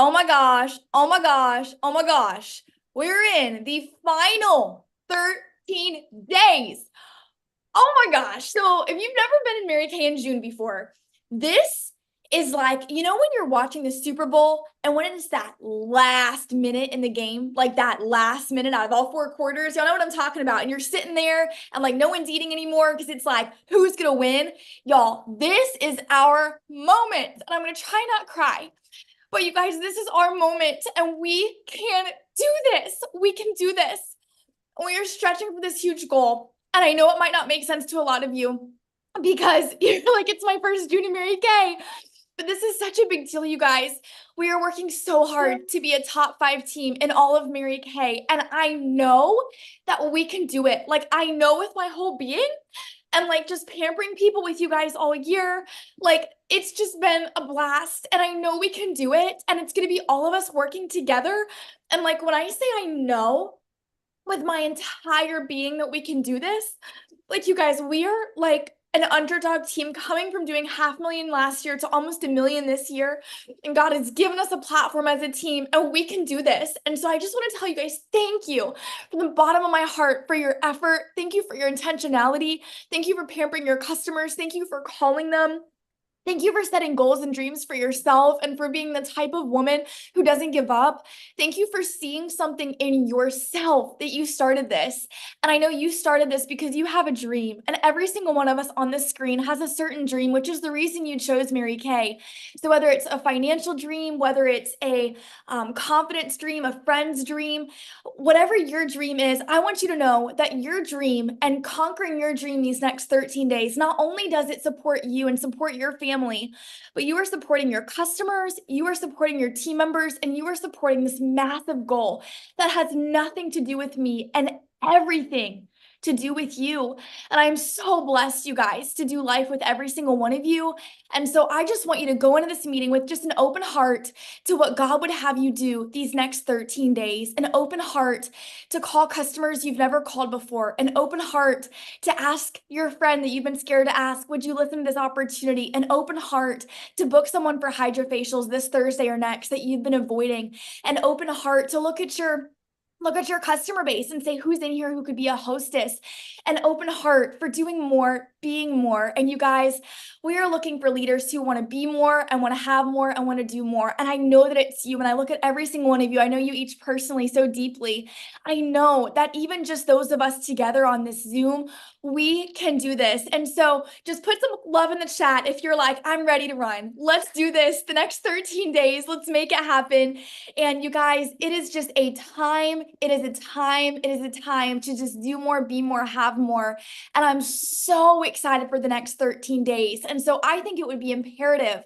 Oh my gosh, oh my gosh, oh my gosh. We're in the final 13 days. Oh my gosh. So if you've never been in Mary Kay in June before, this is like, when you're watching the Super Bowl and when it's that last minute in the game, like that last minute out of all four quarters, y'all know what I'm talking about. And you're sitting there and like no one's eating anymore because it's like, who's gonna win? Y'all, this is our moment. And I'm gonna try not cry. But you guys, this is our moment and we can do this. We can do this. We are stretching for this huge goal. And I know it might not make sense to a lot of you because you're like, it's my first June in Mary Kay. But this is such a big deal, you guys. We are working so hard to be a top 5 team in all of Mary Kay. And I know that we can do it. Like, I know with my whole being and like just pampering people with you guys all year. Like, it's just been a blast. And I know we can do it. And it's going to be all of us working together. And like, when I say I know, with my entire being that we can do this. Like, you guys, we are like an underdog team coming from doing 500,000 last year to almost 1 million this year. And God has given us a platform as a team and we can do this. And so I just want to tell you guys, thank you from the bottom of my heart for your effort. Thank you for your intentionality. Thank you for pampering your customers. Thank you for calling them. Thank you for setting goals and dreams for yourself and for being the type of woman who doesn't give up. Thank you for seeing something in yourself that you started this. And I know you started this because you have a dream. And every single one of us on this screen has a certain dream, which is the reason you chose Mary Kay. So whether it's a financial dream, whether it's a confidence dream, a friend's dream, whatever your dream is, I want you to know that your dream and conquering your dream these next 13 days, not only does it support you and support your family, but you are supporting your customers, you are supporting your team members, and you are supporting this massive goal that has nothing to do with me and everything to do with you. And I'm so blessed, you guys, to do life with every single one of you. And so I just want you to go into this meeting with just an open heart to what God would have you do these next 13 days, an open heart to call customers you've never called before, an open heart to ask your friend that you've been scared to ask, would you listen to this opportunity? An open heart to book someone for hydrofacials this Thursday or next that you've been avoiding, an open heart to look at your customer base and say, who's in here who could be a hostess? An open heart for doing more, being more. And you guys, we are looking for leaders who want to be more and want to have more and want to do more. And I know that it's you. And I look at every single one of you. I know you each personally so deeply. I know that even just those of us together on this Zoom, we can do this. And so just put some love in the chat if you're like, I'm ready to run. Let's do this the next 13 days. Let's make it happen. And you guys, it is just a time. It is a time to just do more, be more, have more. And I'm so excited for the next 13 days. And so I think it would be imperative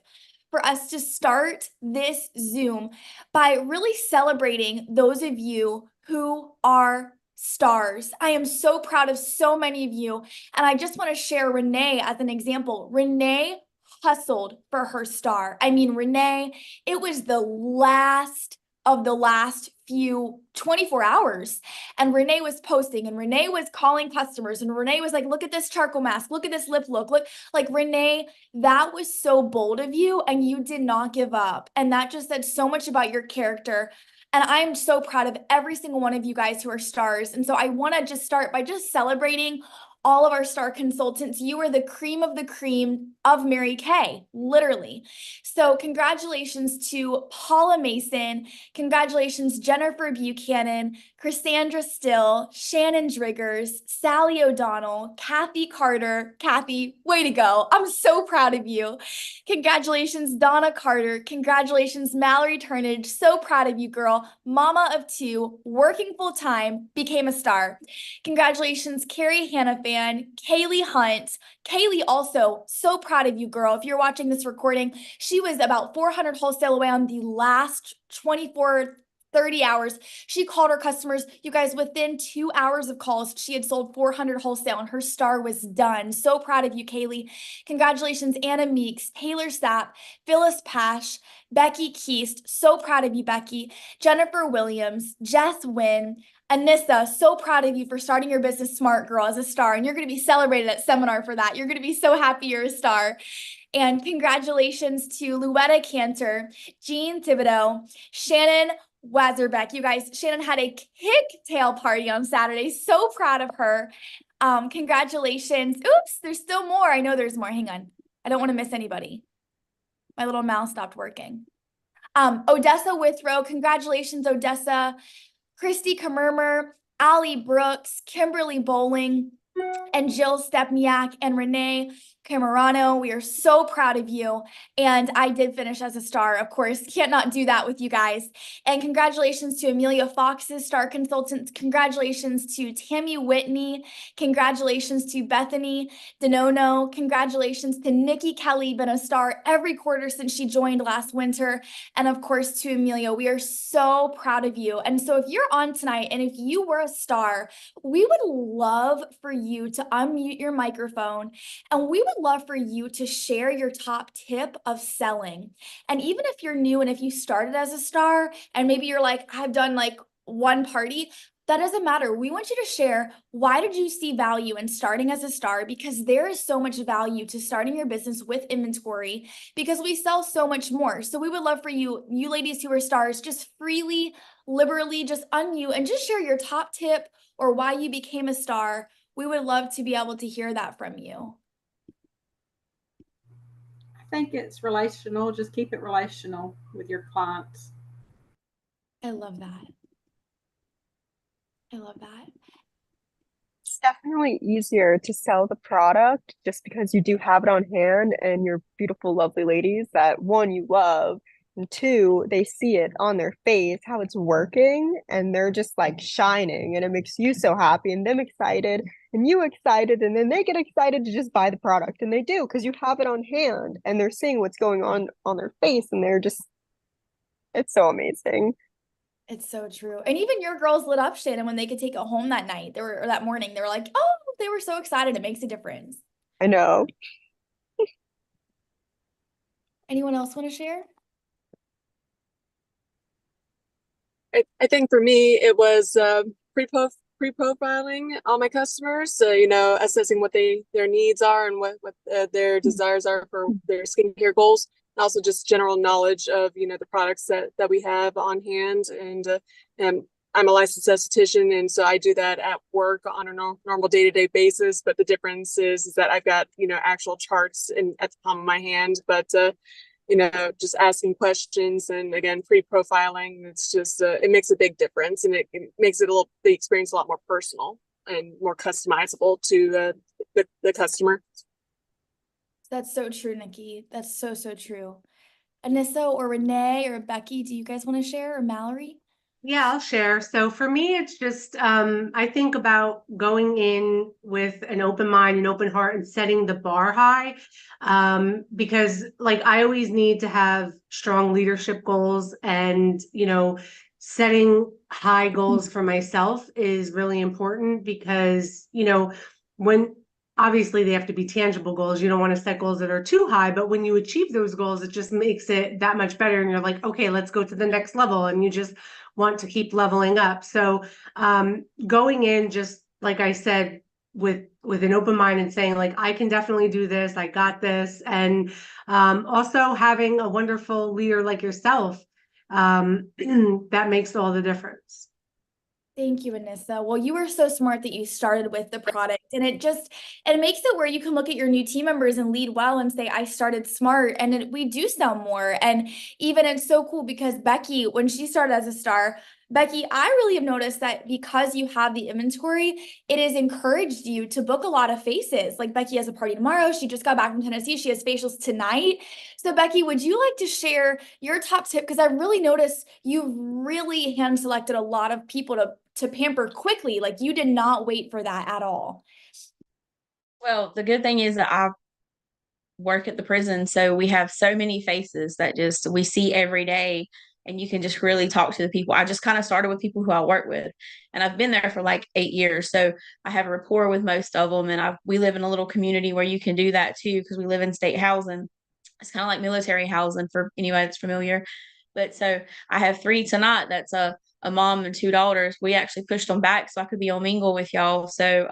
for us to start this Zoom by really celebrating those of you who are stars. I am so proud of so many of you. And I just want to share Renee as an example. Renee hustled for her star. I mean, Renee, it was the last of the last few 24 hours. And Renee was posting and Renee was calling customers and Renee was like, look at this charcoal mask. Look at this lip look. Look, like Renee, that was so bold of you and you did not give up. And that just said so much about your character. And I'm so proud of every single one of you guys who are stars. And so I want to just start by just celebrating all of our star consultants. You are the cream of Mary Kay, literally. So congratulations to Paula Mason. Congratulations, Jennifer Buchanan, Cassandra Still, Shannon Driggers, Sally O'Donnell, Kathy Carter. Kathy, way to go. I'm so proud of you. Congratulations, Donna Carter. Congratulations, Mallory Turnage. So proud of you, girl. Mama of 2, working full time, became a star. Congratulations, Carrie Hannafan, Kaylee Hunt. Kaylee also, so proud of you, girl. If you're watching this recording, she was about 400 wholesale away on the last 24 30 hours. She called her customers. You guys, within 2 hours of calls, she had sold 400 wholesale and her star was done. So proud of you, Kaylee. Congratulations, Anna Meeks, Taylor Sapp, Phyllis Pash, Becky Keast. So proud of you, Becky. Jennifer Williams, Jess Wynn, Anissa, so proud of you for starting your business smart, girl, as a star. And you're going to be celebrated at seminar for that. You're going to be so happy you're a star. And congratulations to Luetta Cantor, Jean Thibodeau, Shannon Wazerbeck. You guys, Shannon had a kick-tail party on Saturday. So proud of her. Congratulations. Oops, there's still more. I know there's more. Hang on. I don't want to miss anybody. My little mouse stopped working. Odessa Withrow. Congratulations, Odessa. Christy Kammermer, Allie Brooks, Kimberly Bowling, and Jill Stepniak and Renee Camerano. We are so proud of you. And I did finish as a star, of course. Can't not do that with you guys. And congratulations to Amelia Fox's star consultants. Congratulations to Tammy Whitney. Congratulations to Bethany Denono. Congratulations to Nikki Kelly, been a star every quarter since she joined last winter. And of course to Amelia. We are so proud of you. And so if you're on tonight and if you were a star, we would love for you to unmute your microphone, and we would love for you to share your top tip of selling. And even if you're new and if you started as a star and maybe you're like, I've done like one party, that doesn't matter. We want you to share, why did you see value in starting as a star? Because there is so much value to starting your business with inventory because we sell so much more. So we would love for you ladies who are stars, just freely, liberally, just unmute and just share your top tip or why you became a star. We would love to be able to hear that from you. I think it's relational. Just keep it relational with your clients. I love that. I love that. It's definitely easier to sell the product just because you do have it on hand and you're beautiful, lovely ladies that one, you love, and two, they see it on their face, how it's working, and they're just like shining, and it makes you so happy and them excited and you excited, and then they get excited to just buy the product, and they do because you have it on hand and they're seeing what's going on their face, and they're just, it's so amazing. It's so true. And even your girls lit up, Shannon, when they could take it home that night, or that morning, they were like, oh, they were so excited. It makes a difference. I know. Anyone else want to share? I think for me, it was pre-profiling all my customers. So, assessing what their needs are and what their desires are for their skincare goals. And also just general knowledge of, the products that we have on hand. And I'm a licensed esthetician, and so I do that at work on a normal day-to-day basis. But the difference is that I've got, actual charts at the palm of my hand. But just asking questions and again, pre-profiling, it's just, it makes a big difference, and it makes the experience a lot more personal and more customizable to the customer. That's so true, Nikki. That's so, so true. Anissa or Renee or Becky, do you guys want to share, or Mallory? Yeah, I'll share. So for me, it's just I think about going in with an open mind, an open heart, and setting the bar high. Because like I always need to have strong leadership goals, and setting high goals for myself is really important because when obviously they have to be tangible goals. You don't want to set goals that are too high, but when you achieve those goals, it just makes it that much better. And you're like, okay, let's go to the next level. And you just want to keep leveling up. So going in, just like I said, with an open mind and saying like, I can definitely do this. I got this. And also having a wonderful leader like yourself, that makes all the difference. Thank you, Anissa. Well, you were so smart that you started with the product, and it makes it where you can look at your new team members and lead well and say, I started smart, and we do sell more. And even it's so cool because Becky, when she started as a star, Becky, I really have noticed that because you have the inventory, it has encouraged you to book a lot of faces. Like Becky has a party tomorrow. She just got back from Tennessee. She has facials tonight. So Becky, would you like to share your top tip? Because I really noticed you really hand selected a lot of people to pamper quickly. Like you did not wait for that at all. Well, the good thing is that I work at the prison, so we have so many faces that just we see every day, and you can just really talk to the people. I just kind of started with people who I work with, and I've been there for like 8 years, so I have a rapport with most of them. And we live in a little community where you can do that too, because we live in state housing. It's kind of like military housing for anybody that's familiar. But so I have 3 tonight. That's a mom and 2 daughters. We actually pushed them back so I could be on Mingle with y'all. So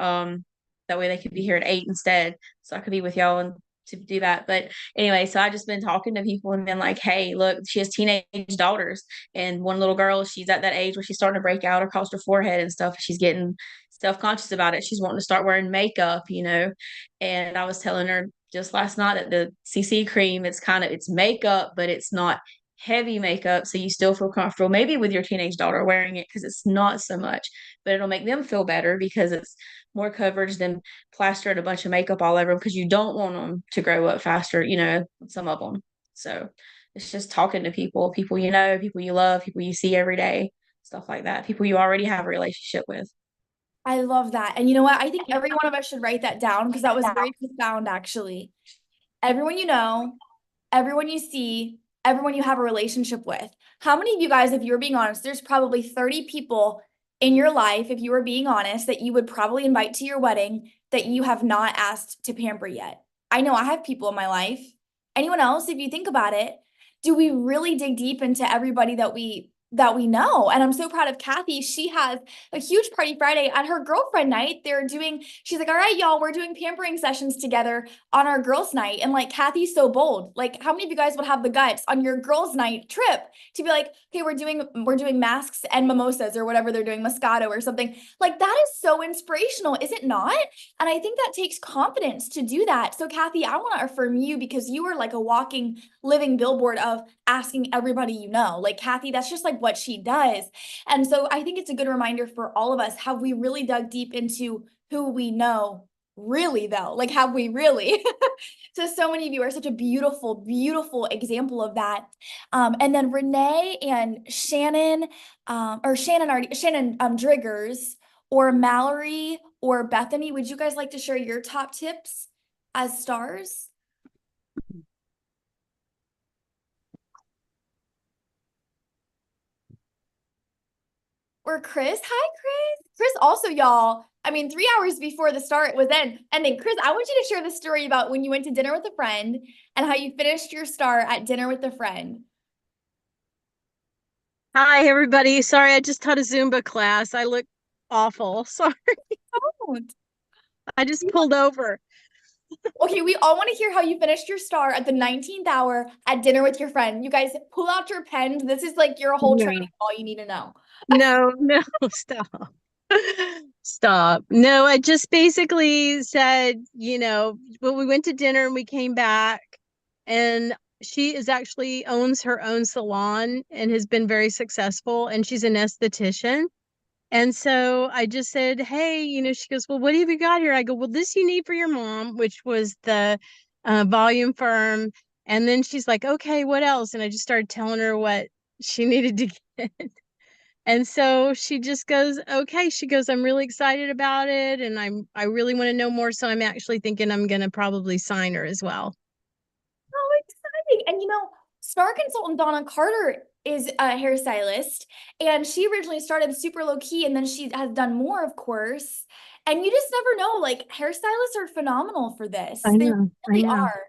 that way they could be here at 8 instead. So I could be with y'all and to do that. But anyway, so I just been talking to people and been like, hey, look, she has teenage daughters, and one little girl, she's at that age where she's starting to break out across her forehead and stuff. She's getting self-conscious about it. She's wanting to start wearing makeup, and I was telling her just last night that the CC cream, it's makeup, but it's not heavy makeup, so you still feel comfortable maybe with your teenage daughter wearing it, because it's not so much, but it'll make them feel better because it's more coverage than plastering a bunch of makeup all over them, because you don't want them to grow up faster, some of them. So it's just talking to people people you love, people you see every day, stuff like that, people you already have a relationship with. I love that. And you know what? I think every one of us should write that down because that was very profound, actually. Everyone you know, everyone you see, everyone you have a relationship with. How many of you guys, if you were being honest, there's probably 30 people in your life, if you were being honest, that you would probably invite to your wedding that you have not asked to pamper yet? I know I have people in my life. Anyone else, if you think about it, do we really dig deep into everybody that we know? And I'm so proud of Kathy. She has a huge party Friday at her girlfriend night. She's like, all right, y'all, we're doing pampering sessions together on our girls' night. And like, Kathy's so bold. Like, how many of you guys would have the guts on your girls' night trip to be like, okay, we're doing masks and mimosas or whatever they're doing, Moscato or something. Like, that is so inspirational, is it not? And I think that takes confidence to do that. So Kathy, I want to affirm you because you are like a walking, living billboard of asking everybody you know. Like, Kathy, that's just like what she does. And so I think it's a good reminder for all of us. Have we really dug deep into who we know? Really, though? Like, have we really? So many of you are such a beautiful, beautiful example of that. And then Renee and Shannon, Shannon Driggers, or Mallory or Bethany, would you guys like to share your top tips as stars? Or Chris? Hi, Chris. Chris, also, y'all, I mean, 3 hours before the start was ending. Chris, I want you to share the story about when you went to dinner with a friend and how you finished your star at dinner with a friend. Hi, everybody. Sorry, I just taught a Zumba class. I look awful. Sorry. Don't. I just pulled over. Okay, we all want to hear how you finished your star at the 19th hour at dinner with your friend. You guys pull out your pens. This is like your whole training, all you need to know. No, stop. Stop. No, I just basically said, when we went to dinner and we came back, and she actually owns her own salon and has been very successful, and she's an esthetician. And so I just said, hey, she goes, well, what have you got here? I go, well, this you need for your mom, which was the volume firm. And then she's like, okay, what else? And I just started telling her what she needed to get. And so she just goes, okay. She goes, I'm really excited about it. And I really want to know more. So I'm actually thinking I'm going to probably sign her as well. Oh, exciting. And star consultant Donna Carter is a hairstylist, and she originally started super low key, and then she has done more, of course. And you just never know, like, hairstylists are phenomenal for this. I They know. really are.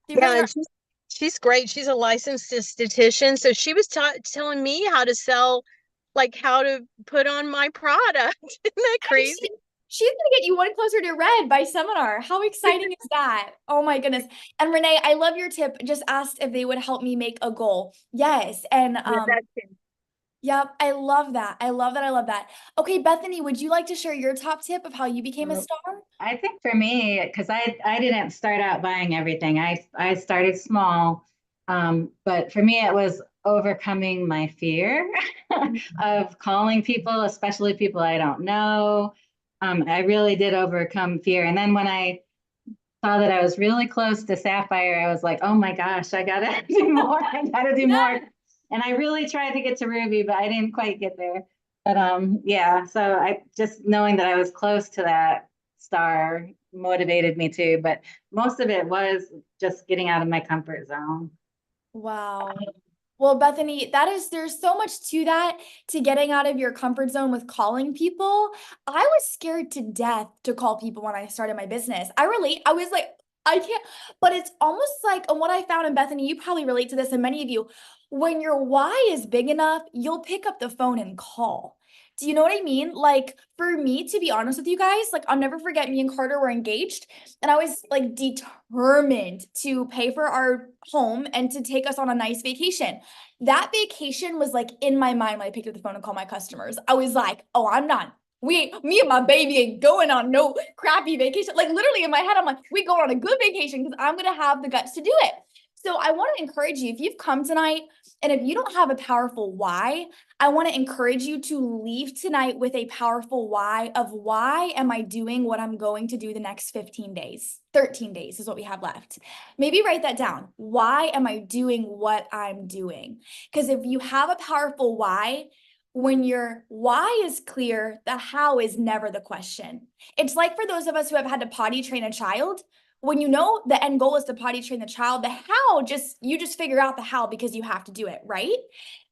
They Yeah, really and are. she's great. She's a licensed esthetician. So she was telling me how to sell, like how to put on my product. Isn't that crazy? She's gonna get you one closer to red by seminar. How exciting is that? Oh my goodness. And Renee, I love your tip. Just asked if they would help me make a goal. Yes. And yep, I love that. I love that. I love that. Okay, Bethany, would you like to share your top tip of how you became a star? I think for me, because I didn't start out buying everything. I started small, but for me it was overcoming my fear of calling people, especially people I don't know. I really did overcome fear, and then when I saw that I was really close to Sapphire, I was like, oh my gosh, I gotta do more. I gotta do more. And I really tried to get to Ruby, but I didn't quite get there. But yeah, so I just knowing that I was close to that star motivated me too. But most of it was just getting out of my comfort zone. Wow. Well, Bethany, there's so much to that, to getting out of your comfort zone with calling people. I was scared to death to call people when I started my business. I relate. I was like, I can't, but it's almost like, and what I found in Bethany, you probably relate to this, and many of you, when your why is big enough, you'll pick up the phone and call. Do you know what I mean? Like for me, to be honest with you guys, like I'll never forget me and Carter were engaged and I was like determined to pay for our home and to take us on a nice vacation. That vacation was like in my mind when I picked up the phone and called my customers. I was like, oh, I'm not. Me and my baby ain't going on no crappy vacation. Like literally in my head, I'm like, we going on a good vacation because I'm gonna have the guts to do it. So I want to encourage you, if you've come tonight and if you don't have a powerful why, I want to encourage you to leave tonight with a powerful why of why am I doing what I'm going to do the next 15 days? 13 days is what we have left. Maybe write that down. Why am I doing what I'm doing? Because if you have a powerful why, when your why is clear, the how is never the question. It's like for those of us who have had to potty train a child, when you know the end goal is to potty train the child, the how you just figure out the how because you have to do it, right?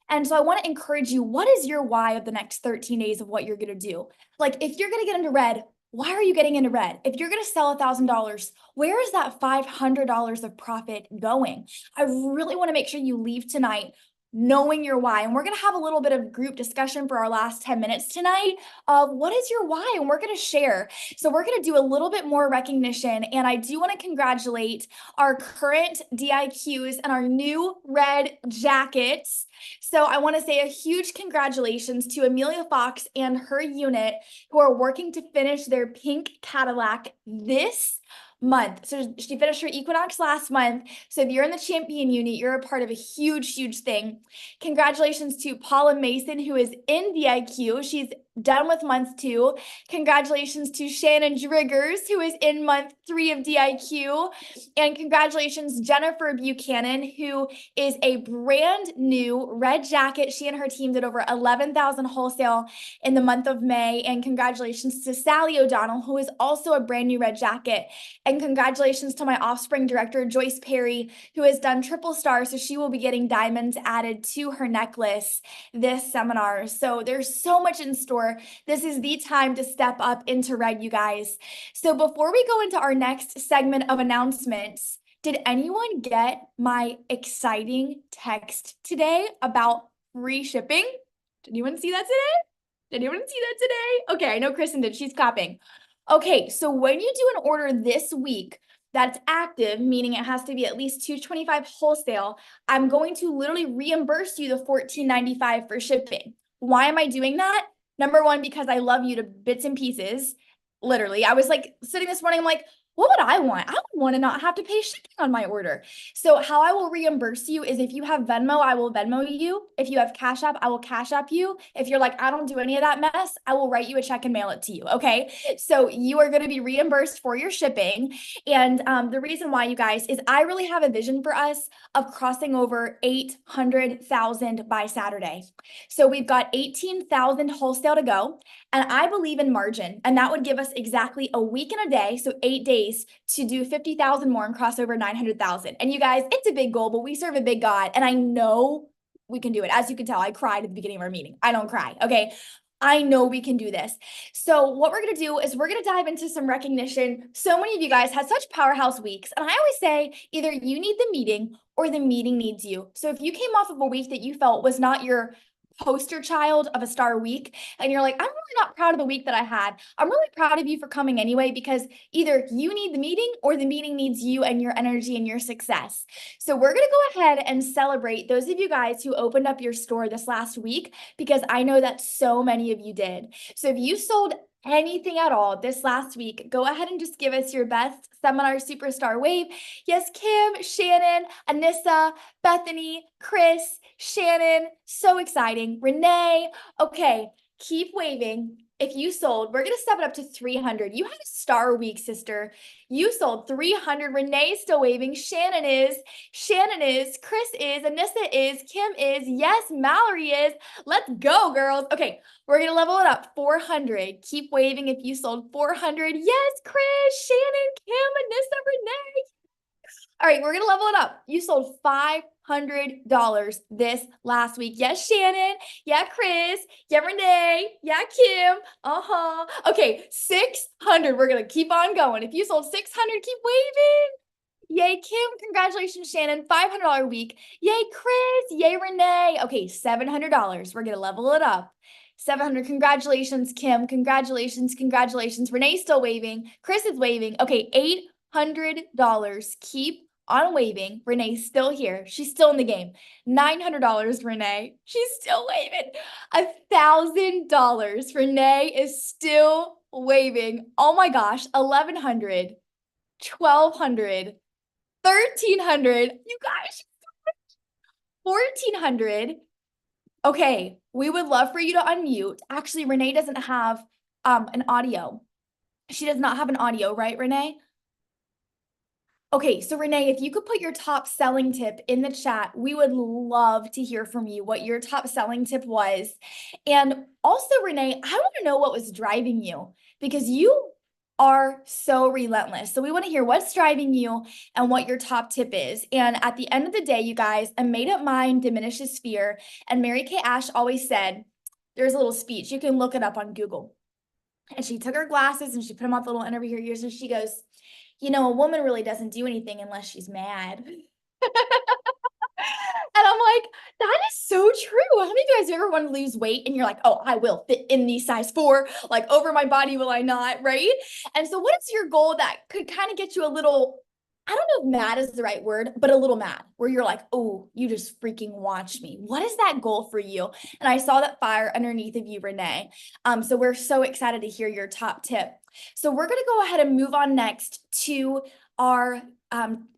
And so I want to encourage you, what is your why of the next 13 days of what you're going to do? Like if you're going to get into red, why are you getting into red? If you're going to sell $1,000, where is that $500 of profit going? I really want to make sure you leave tonight knowing your why. And we're going to have a little bit of group discussion for our last 10 minutes tonight of what is your why? And we're going to share. So we're going to do a little bit more recognition. And I do want to congratulate our current DIQs and our new red jackets. So I want to say a huge congratulations to Amelia Fox and her unit who are working to finish their pink Cadillac this month. So she finished her Equinox last month. So if you're in the champion unit, you're a part of a huge, huge thing. Congratulations to Paula Mason, who is in DIQ. She's done with month 2. Congratulations to Shannon Driggers, who is in month 3 of DIQ. And congratulations, Jennifer Buchanan, who is a brand new red jacket. She and her team did over 11,000 wholesale in the month of May. And congratulations to Sally O'Donnell, who is also a brand new red jacket. And congratulations to my Offspring director, Joyce Perry, who has done triple star. So she will be getting diamonds added to her necklace this seminar. So there's so much in store. This is the time to step up into red, you guys. So before we go into our next segment of announcements, did anyone get my exciting text today about free shipping? Did anyone see that today? Did anyone see that today? Okay, I know Kristen did. She's clapping. Okay, so when you do an order this week that's active, meaning it has to be at least $225 wholesale, I'm going to literally reimburse you the $14.95 for shipping. Why am I doing that? Number one, because I love you to bits and pieces. Literally, I was like sitting this morning, I'm like, what would I want? I would want to not have to pay shipping on my order. So how I will reimburse you is if you have Venmo, I will Venmo you. If you have Cash App, I will Cash App you. If you're like, I don't do any of that mess, I will write you a check and mail it to you. Okay. So you are going to be reimbursed for your shipping. And the reason why, you guys, is I really have a vision for us of crossing over 800,000 by Saturday. So we've got 18,000 wholesale to go. And I believe in margin, and that would give us exactly a week and a day, so 8 days, to do 50,000 more and cross over 900,000. And you guys, it's a big goal, but we serve a big God, and I know we can do it. As you can tell, I cried at the beginning of our meeting. I don't cry, okay? I know we can do this. So what we're going to do is we're going to dive into some recognition. So many of you guys had such powerhouse weeks, and I always say either you need the meeting or the meeting needs you. So if you came off of a week that you felt was not your poster child of a star week and you're like, I'm really not proud of the week that I had, I'm really proud of you for coming anyway, because either you need the meeting or the meeting needs you and your energy and your success. So we're going to go ahead and celebrate those of you guys who opened up your store this last week, because I know that so many of you did. So if you sold anything at all this last week, go ahead and just give us your best seminar superstar wave. Yes, Kim, Shannon, Anissa, Bethany, Chris, Shannon, so exciting. Renee, okay, keep waving. If you sold, we're going to step it up to 300. You had a star week, sister. You sold 300. Renee's still waving. Shannon is, Chris is, Anissa is, Kim is, yes, Mallory is. Let's go, girls. Okay, we're going to level it up. 400. Keep waving if you sold 400. Yes, Chris, Shannon, Kim, Anissa, Renee. All right, we're going to level it up. You sold $500 this last week. Yes, Shannon. Yeah, Chris. Yeah, Renee. Yeah, Kim. Okay, 600. We're going to keep on going. If you sold 600, keep waving. Yay, Kim. Congratulations, Shannon. $500 week. Yay, Chris. Yay, Renee. Okay, $700. We're going to level it up. 700. Congratulations, Kim. Congratulations. Congratulations. Renee's still waving. Chris is waving. Okay, $800. Keep on waving. Renee's still here. She's still in the game. $900, Renee. She's still waving. $1,000. Renee is still waving. Oh my gosh. 1,100. 1,200. 1,300. You guys. 1,400. Okay, we would love for you to unmute. Actually, Renee doesn't have an audio. She does not have an audio, right, Renee? Okay, so Renee, if you could put your top selling tip in the chat, we would love to hear from you what your top selling tip was. And also, Renee, I want to know what was driving you because you are so relentless. So we want to hear what's driving you and what your top tip is. And at the end of the day, you guys, a made-up mind diminishes fear. And Mary Kay Ash always said, there's a little speech. You can look it up on Google. And she took her glasses and she put them on the little interview ears and she goes, you know, a woman really doesn't do anything unless she's mad. And I'm like, that is so true. How many of you guys ever want to lose weight and you're like, oh, I will fit in the size 4, like over my body, will I not, right? And so what is your goal that could kind of get you a little, I don't know if mad is the right word, but a little mad, where you're like, oh, you just freaking watch me. What is that goal for you? And I saw that fire underneath of you, Renee. So we're so excited to hear your top tip. So we're going to go ahead and move on next to our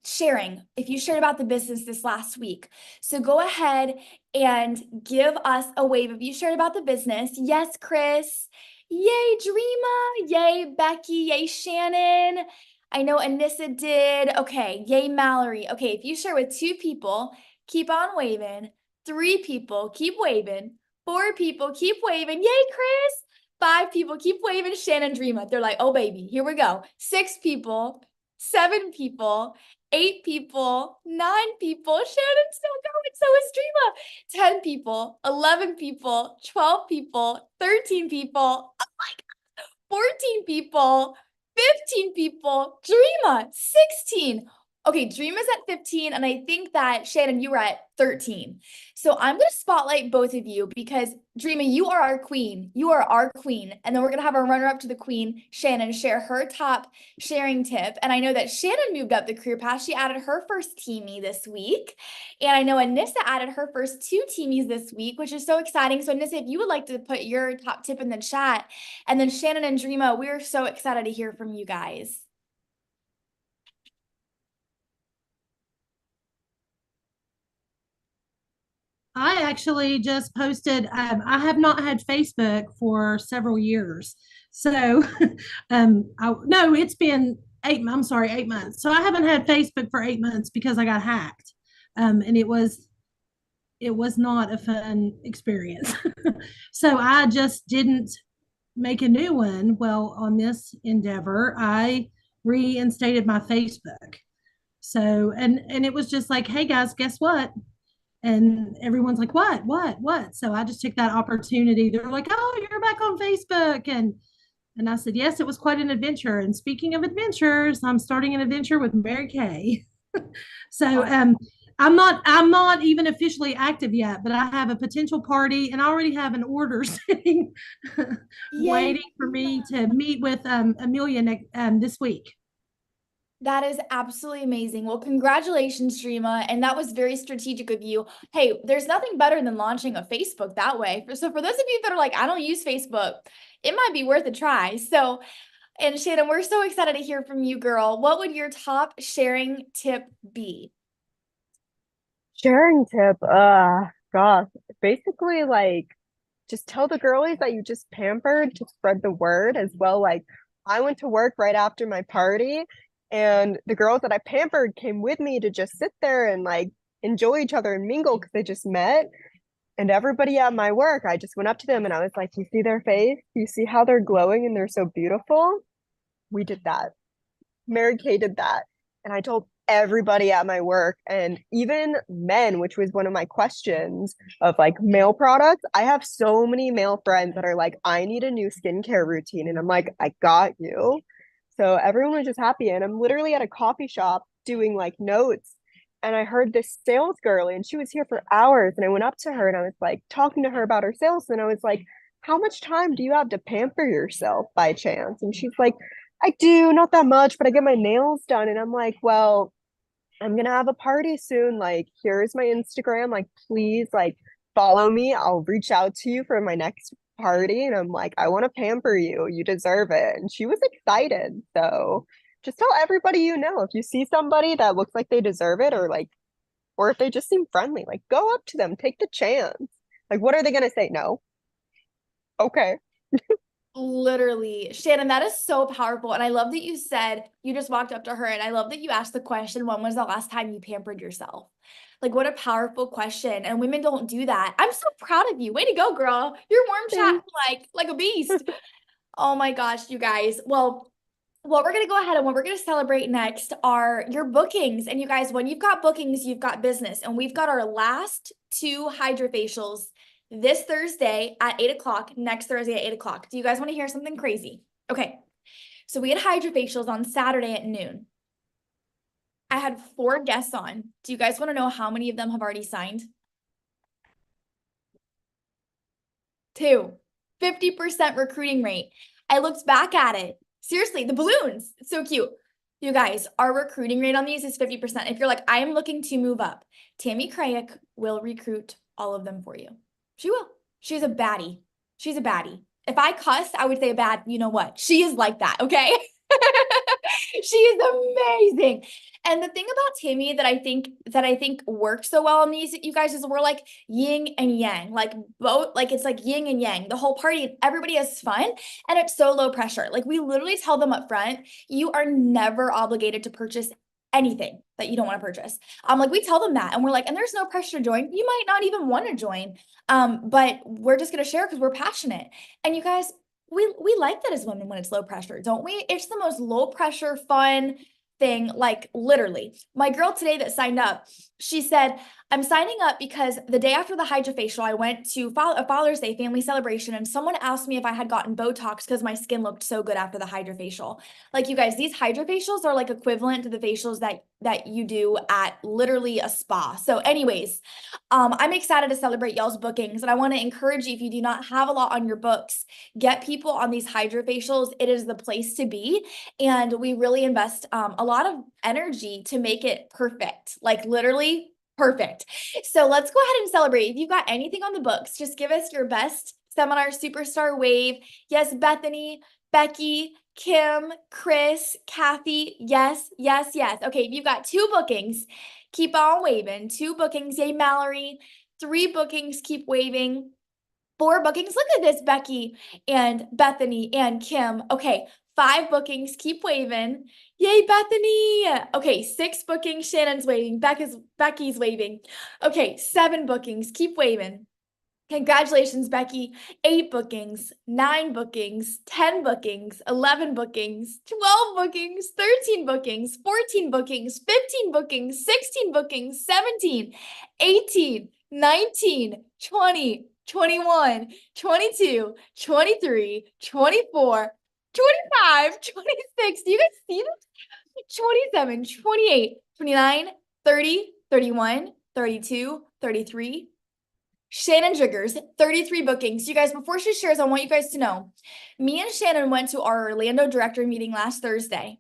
sharing. If you shared about the business this last week. So go ahead and give us a wave if you shared about the business. Yes, Chris. Yay, Dreama. Yay, Becky. Yay, Shannon. I know Anissa did. Okay. Yay, Mallory. Okay. If you share with 2 people, keep on waving. 3 people, keep waving. 4 people, keep waving. Yay, Chris. 5 people, keep waving. Shannon, Dreama. They're like, oh, baby, here we go. 6 people. 7 people, 8 people, 9 people. Shannon's still going. So is Dreama. 10 people, 11 people, 12 people, 13 people. Oh my God. 14 people, 15 people. Dreama, 16. Okay, Dreama's at 15, and I think that, Shannon, you were at 13. So I'm going to spotlight both of you because, Dreama, you are our queen. You are our queen. And then we're going to have our runner-up to the queen, Shannon, share her top sharing tip. And I know that Shannon moved up the career path. She added her first teamie this week. And I know Anissa added her first 2 teamies this week, which is so exciting. So Anissa, if you would like to put your top tip in the chat. And then Shannon and Dreama, we're so excited to hear from you guys. I actually just posted, I have not had Facebook for several years. So, no, it's been 8 months. So I haven't had Facebook for 8 months because I got hacked. And it was not a fun experience. So I just didn't make a new one. Well, on this endeavor, I reinstated my Facebook. So, and it was just like, hey guys, guess what? And everyone's like, what? So I just took that opportunity. They're like, oh, you're back on Facebook. And I said, yes, it was quite an adventure. And speaking of adventures, I'm starting an adventure with Mary Kay. So I'm not even officially active yet, but I have a potential party and I already have an order sitting waiting for me to meet with Amelia this week. That is absolutely amazing. Well, congratulations, Dreama. And that was very strategic of you. Hey, there's nothing better than launching a Facebook that way. So for those of you that are like, I don't use Facebook, it might be worth a try. So, and Shannon, we're so excited to hear from you, girl. What would your top sharing tip be? Sharing tip, gosh, basically like just tell the girlies that you just pampered to spread the word as well. Like I went to work right after my party and the girls that I pampered came with me to just sit there and like enjoy each other and mingle because they just met. And everybody at my work, I just went up to them and I was like, you see their face? You see how they're glowing and they're so beautiful? We did that. Mary Kay did that. And I told everybody at my work and even men, which was one of my questions of like male products. I have so many male friends that are like, I need a new skincare routine. And I'm like, I got you. So everyone was just happy. And I'm literally at a coffee shop doing like notes, and I heard this sales girl, and she was here for hours, and I went up to her and I was like talking to her about her sales, and I was like, how much time do you have to pamper yourself by chance? And she's like, I do, not that much, but I get my nails done. And I'm like, well, I'm gonna have a party soon. Like, here's my Instagram. Like, please, like, follow me. I'll reach out to you for my next party. And I'm like, I want to pamper you. You deserve it. And she was excited. So just tell everybody you know, if you see somebody that looks like they deserve it, or like, or if they just seem friendly, like, go up to them, take the chance. Like, what are they gonna say? No. Okay. Literally, Shannon, that is so powerful. And I love that you said you just walked up to her, and I love that you asked the question, when was the last time you pampered yourself? Like, what a powerful question. And women don't do that. I'm so proud of you. Way to go, girl. You're warm chatting like a beast. Oh my gosh, you guys. Well, what we're going to go ahead and what we're going to celebrate next are your bookings. And you guys, when you've got bookings, you've got business. And we've got our last 2 hydrofacials this Thursday at 8 o'clock, next Thursday at 8 o'clock. Do you guys want to hear something crazy? Okay. So we had hydrofacials on Saturday at noon. I had 4 guests on. Do you guys want to know how many of them have already signed? 2. 50% recruiting rate. I looked back at it. Seriously, the balloons. It's so cute. You guys, our recruiting rate on these is 50%. If you're like, I'm looking to move up, Tammy Krayak will recruit all of them for you. She will. She's a baddie. She's a baddie. If I cussed, I would say a bad, you know what? She is like that, okay? She is amazing. And the thing about Tammy that I think works so well on these, you guys, is we're like yin and yang, like both, like it's like yin and yang. The whole party, everybody has fun, and it's so low pressure. Like, we literally tell them up front, you are never obligated to purchase anything that you don't want to purchase. Like, we tell them that, and we're like, and there's no pressure to join. You might not even want to join. But we're just gonna share because we're passionate. And you guys, we like that as women when it's low pressure, don't we? It's the most low pressure, fun thing. Like, literally, my girl today that signed up, she said, I'm signing up because the day after the hydrofacial, I went to a Father's Day family celebration, and someone asked me if I had gotten Botox because my skin looked so good after the hydrofacial. Like, you guys, these hydrofacials are like equivalent to the facials that you do at literally a spa. So anyways, I'm excited to celebrate y'all's bookings, and I want to encourage you, if you do not have a lot on your books, get people on these hydrofacials. It is the place to be, and we really invest a lot of energy to make it perfect, like literally perfect. So let's go ahead and celebrate. If you've got anything on the books, just give us your best seminar superstar wave. Yes, Bethany, Becky, Kim, Chris, Kathy. Yes, yes, yes. Okay, if you've got 2 bookings, keep on waving. 2 bookings. Yay, Mallory. 3 bookings, keep waving. 4 bookings. Look at this, Becky and Bethany and Kim. Okay, 5 bookings, keep waving. Yay, Bethany. Okay, 6 bookings, Shannon's waving. Becky's waving. Okay, 7 bookings, keep waving. Congratulations, Becky. 8 bookings, 9 bookings, 10 bookings, 11 bookings, 12 bookings, 13 bookings, 14 bookings, 15 bookings, 16 bookings, 17, 18, 19, 20, 21, 22, 23, 24, 25, 26. Do you guys see this? 27, 28, 29, 30, 31, 32, 33. Shannon Jiggers, 33 bookings. You guys, before she shares, I want you guys to know, me and Shannon went to our Orlando director meeting last Thursday,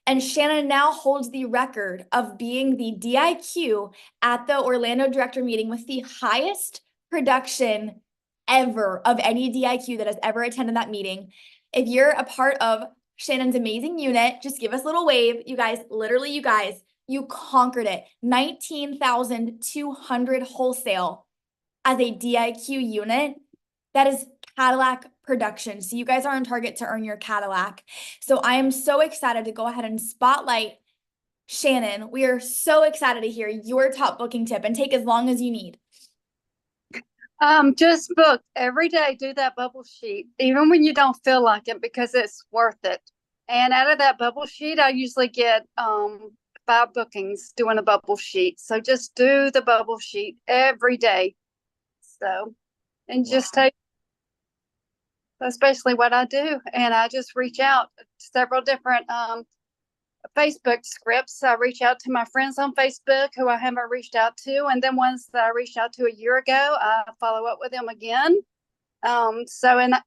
and Shannon now holds the record of being the DIQ at the Orlando director meeting with the highest production ever of any DIQ that has ever attended that meeting. If you're a part of Shannon's amazing unit, just give us a little wave. You guys, literally, you guys, you conquered it. 19,200 wholesale as a DIQ unit. That is Cadillac production. So you guys are on target to earn your Cadillac. So I am so excited to go ahead and spotlight Shannon. We are so excited to hear your top booking tip, and take as long as you need. Just book every day, do that bubble sheet, even when you don't feel like it, because it's worth it. And out of that bubble sheet, I usually get 5 bookings doing a bubble sheet. So just do the bubble sheet every day. So, and just take, that's basically what I do. And I just reach out to several different Facebook scripts. I reach out to my friends on Facebook who I haven't reached out to, and then ones that I reached out to a year ago, I follow up with them again. And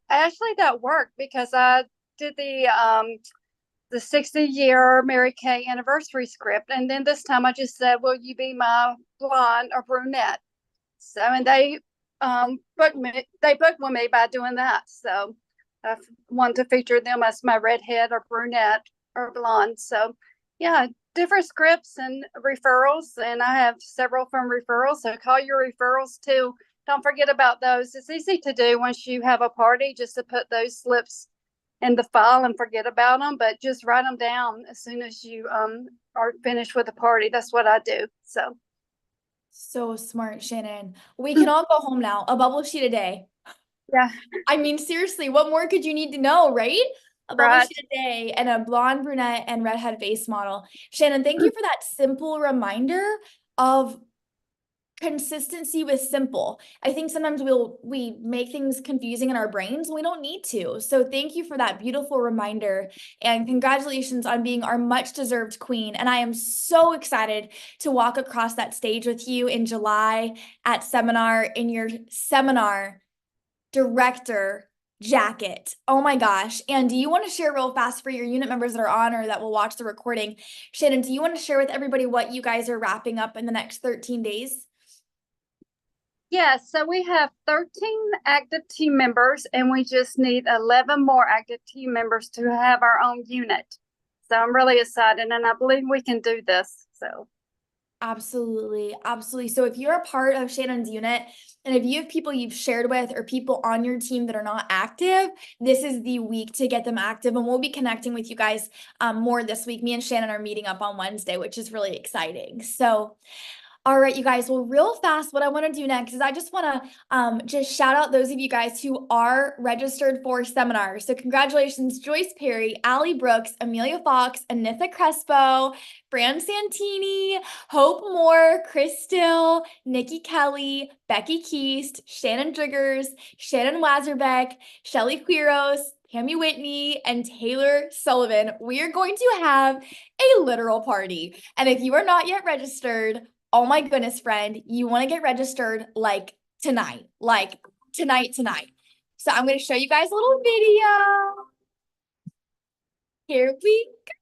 actually that worked because I did the 60-year Mary Kay anniversary script, and then this time I just said, "Will you be my blonde or brunette?" So, and they booked me. They booked with me by doing that. So, I wanted to feature them as my redhead or brunette or blonde. So, yeah, different scripts and referrals, and I have several from referrals. So, call your referrals too. Don't forget about those. It's easy to do once you have a party, just to put those slips in the file and forget about them, but just write them down as soon as you are finished with the party. That's what I do. So smart, Shannon. We can all go home now. A bubble sheet a day. Yeah. I mean, seriously, what more could you need to know, right? A bubble Right. sheet a day and a blonde, brunette, and redhead face model. Shannon, thank you for that simple reminder of consistency with simple. I think sometimes we make things confusing in our brains. We don't need to. So thank you for that beautiful reminder, and congratulations on being our much deserved queen. And I am so excited to walk across that stage with you in July at seminar in your seminar director jacket. Oh my gosh. And do you want to share real fast for your unit members that are on or that will watch the recording? Shannon, do you want to share with everybody what you guys are wrapping up in the next 13 days? Yeah, so we have 13 active team members, and we just need 11 more active team members to have our own unit. So I'm really excited, and I believe we can do this. So Absolutely. Absolutely. So if you're a part of Shannon's unit, and if you have people you've shared with or people on your team that are not active, this is the week to get them active. And we'll be connecting with you guys more this week. Me and Shannon are meeting up on Wednesday, which is really exciting. So all right, you guys. Well, real fast, what I want to do next is I just want to just shout out those of you guys who are registered for seminars. So congratulations, Joyce Perry, Allie Brooks, Amelia Fox, Anitha Crespo, Fran Santini, Hope Moore, Chris Still, Nikki Kelly, Becky Keast, Shannon Driggers, Shannon Wazerbeck, Shelly Quiros, Tammy Whitney, and Taylor Sullivan. We are going to have a literal party. And if you are not yet registered, oh my goodness, friend, you want to get registered like tonight. So I'm going to show you guys a little video. Here we go.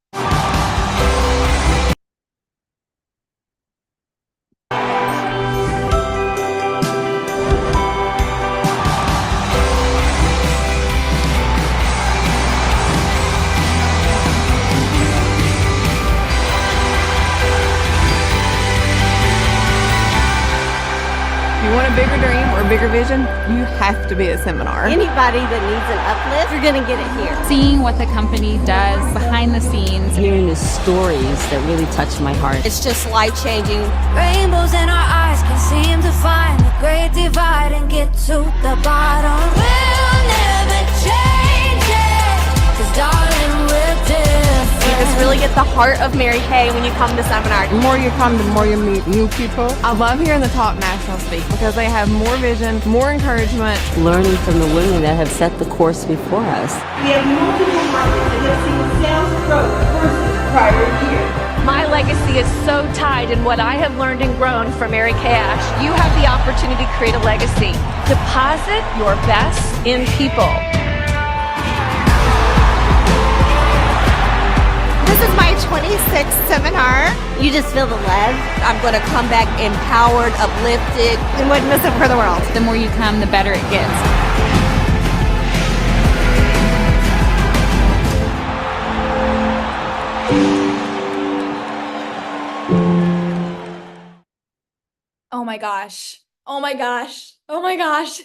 You want a bigger dream or a bigger vision? You have to be at seminar. Anybody that needs an uplift, you're going to get it here. Seeing what the company does behind the scenes. Hearing the stories that really touch my heart. It's just life-changing. Rainbows in our eyes can seem to find the great divide and get to the bottom. We'll never change it, 'cause darling, we're different. You just really get the heart of Mary Kay when you come to seminar. The more you come, the more you meet new people. I love hearing the top national speak because they have more vision, more encouragement. Learning from the women that have set the course before us. We have multiple markets that have seen sales growth versus prior years. My legacy is so tied in what I have learned and grown from Mary Kay Ash. You have the opportunity to create a legacy. Deposit your best in people. This is my 26th seminar. You just feel the love. I'm going to come back empowered, uplifted, and wouldn't miss it for the world. The more you come, the better it gets. Oh my gosh. Oh my gosh. Oh my gosh.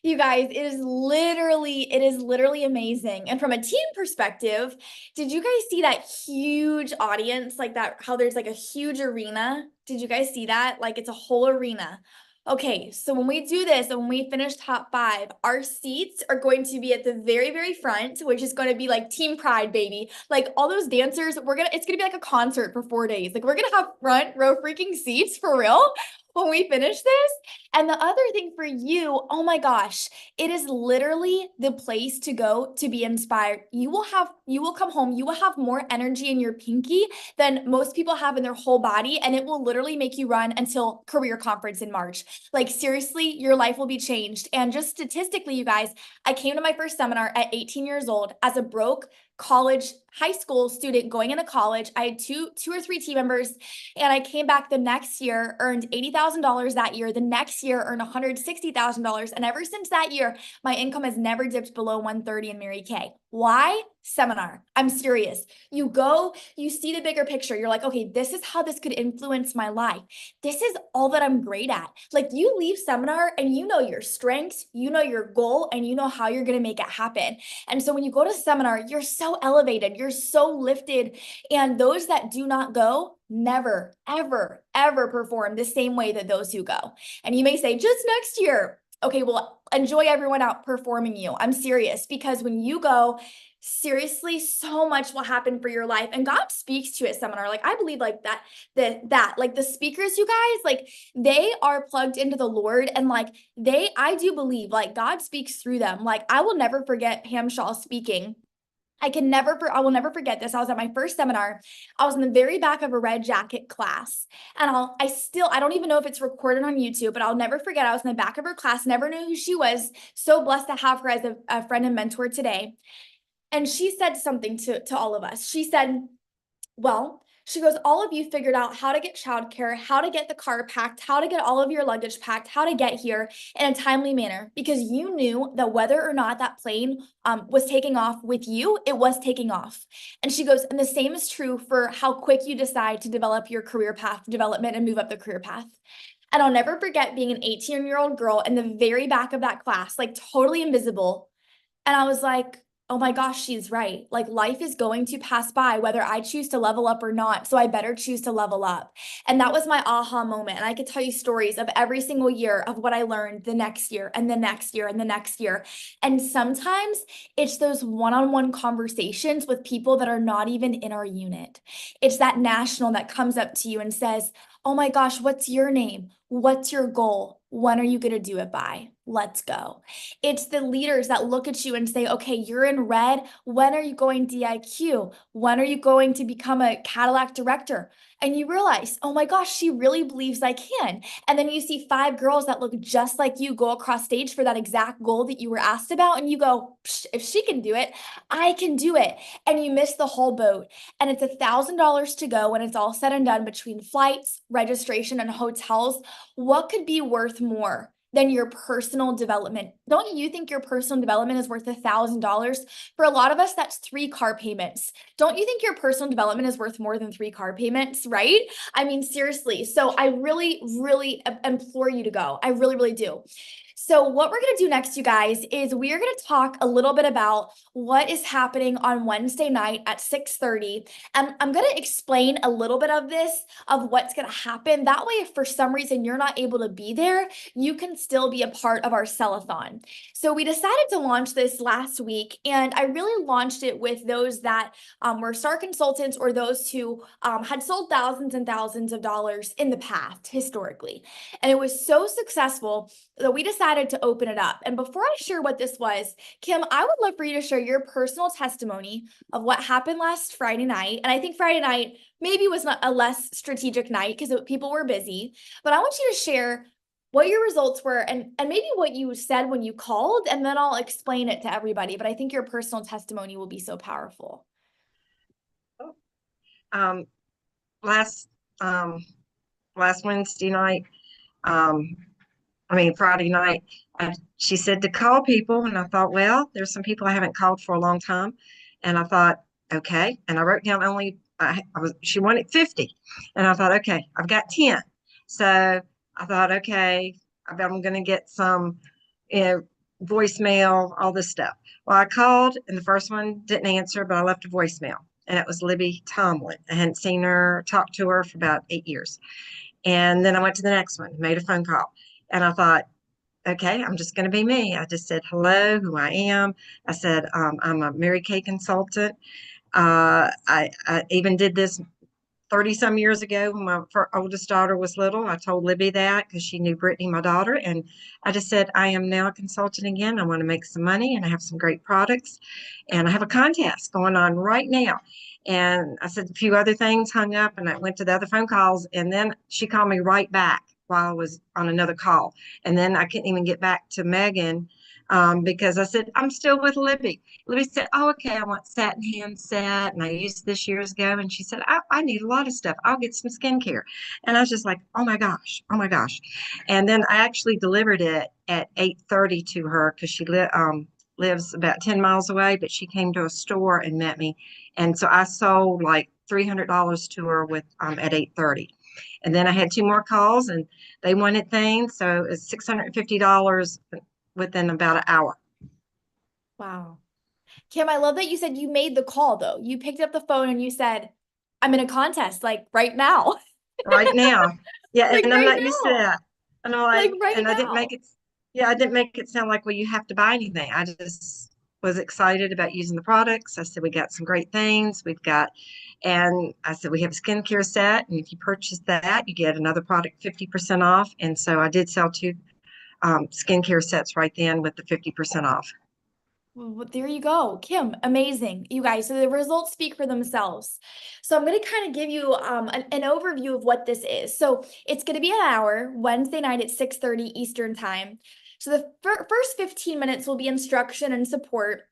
You guys, it is literally amazing. And from a team perspective, did you guys see that huge audience like that? How there's like a huge arena? Did you guys see that? Like it's a whole arena. Okay, so when we do this and when we finish top 5, our seats are going to be at the very, very front, which is going to be like team pride, baby. Like all those dancers, it's going to be like a concert for 4 days. Like we're going to have front row freaking seats for real. when we finish this. And the other thing for you, oh my gosh, it is literally the place to go to be inspired. You will come home, you will have more energy in your pinky than most people have in their whole body. And it will literally make you run until career conference in March. Like seriously, your life will be changed. And just statistically, you guys, I came to my first seminar at 18 years old as a broke high school student going into college. I had two or three team members, and I came back the next year, earned $80,000 that year. The next year, earned $160,000. And ever since that year, my income has never dipped below 130 in Mary Kay. Why? Seminar. I'm serious. You go, you see the bigger picture. You're like, okay, this is how this could influence my life. This is all that I'm great at. Like you leave seminar and you know your strengths, you know your goal, and you know how you're going to make it happen. And so when you go to seminar, you're so elevated, you're so lifted. And those that do not go never, ever, ever perform the same way that those who go. And you may say, just next year. Okay, well, enjoy everyone outperforming you. I'm serious, because when you go, seriously, so much will happen for your life. And God speaks to you at seminar. Like I believe like that like the speakers, you guys, like they are plugged into the Lord. And like I do believe like God speaks through them. Like I will never forget Pam Shaw speaking. I will never forget this. I was at my first seminar. I was in the very back of a red jacket class. And I don't even know if it's recorded on YouTube, but I'll never forget. I was in the back of her class, never knew who she was. So blessed to have her as a friend and mentor today. And she said something to all of us. She said, well, she goes, all of you figured out how to get childcare, how to get the car packed, how to get all of your luggage packed, how to get here in a timely manner, because you knew that whether or not that plane was taking off with you, it was taking off. And she goes, and the same is true for how quick you decide to develop your career path development and move up the career path. And I'll never forget being an 18-year-old girl in the very back of that class, like totally invisible. And I was like, oh my gosh, she's right. Like life is going to pass by whether I choose to level up or not. So I better choose to level up. And that was my aha moment. And I could tell you stories of every single year of what I learned the next year and the next year and the next year. And sometimes it's those one-on-one conversations with people that are not even in our unit. It's that national that comes up to you and says, oh my gosh, what's your name? What's your goal? When are you going to do it by? Let's go. It's the leaders that look at you and say, okay, you're in red. When are you going DIQ? When are you going to become a Cadillac director? And you realize, oh my gosh, she really believes I can. And then you see 5 girls that look just like you go across stage for that exact goal that you were asked about. And you go, if she can do it, I can do it. And you miss the whole boat. And it's $1,000 to go when it's all said and done between flights, registration, and hotels. What could be worth more than your personal development? Don't you think your personal development is worth $1,000? For a lot of us, that's 3 car payments. Don't you think your personal development is worth more than 3 car payments, right? I mean, seriously. So I really, really implore you to go. I really, really do. So what we're going to do next, you guys, is we are going to talk a little bit about what is happening on Wednesday night at 6:30. And I'm going to explain a little bit of this, of what's going to happen. That way, if for some reason you're not able to be there, you can still be a part of our Sellathon. So we decided to launch this last week, and I really launched it with those that were STAR consultants or those who had sold thousands and thousands of dollars in the past, historically. And it was so successful that we decided to open it up. And before I share what this was, Kim, I would love for you to share your personal testimony of what happened last Friday night. And I think Friday night maybe was not a less strategic night because people were busy, but I want you to share what your results were and maybe what you said when you called, and then I'll explain it to everybody. But I think your personal testimony will be so powerful. Last Wednesday night, Friday night, she said to call people, and I thought, well, there's some people I haven't called for a long time, and I thought, okay, and I wrote down she wanted 50, and I thought, okay, I've got 10, so I thought, okay, I'm going to get some, voicemail, all this stuff. Well, I called, and the first one didn't answer, but I left a voicemail, and it was Libby Tomlin. I hadn't seen her, talked to her for about 8 years. And then I went to the next one, made a phone call. And I thought, okay, I'm just going to be me. I just said, hello, who I am. I said, I'm a Mary Kay consultant. I even did this 30 some years ago when my oldest daughter was little. I told Libby that because she knew Brittany, my daughter. And I just said, I am now a consultant again. I want to make some money and I have some great products. And I have a contest going on right now. And I said a few other things, hung up, and I went to the other phone calls. And then she called me right back while I was on another call. And then I couldn't even get back to Megan because I said, I'm still with Libby. Libby said, oh, okay, I want satin hand set. And I used this years ago. And she said, I need a lot of stuff. I'll get some skincare. And I was just like, oh my gosh, oh my gosh. And then I actually delivered it at 8:30 to her because she lives about 10 miles away, but she came to a store and met me. And so I sold like $300 to her with at 8:30. And then I had two more calls and they wanted things. So it's $650 within about an hour. Wow. Kim, I love that you said you made the call though. You picked up the phone and you said, I'm in a contest like right now. Right now. Yeah, Like and I'm right not used to now. that. And I'm Like like, right and I didn't now. make it, yeah, I didn't make it sound like, well, you have to buy anything. I just was excited about using the products. I said, we got some great things. And I said, we have a skincare set. And if you purchase that, you get another product 50% off. And so I did sell two skincare sets right then with the 50% off. Well, there you go, Kim. Amazing, you guys. So the results speak for themselves. So I'm going to kind of give you an overview of what this is. So it's going to be an hour, Wednesday night at 6:30 Eastern time. So the first 15 minutes will be instruction and support.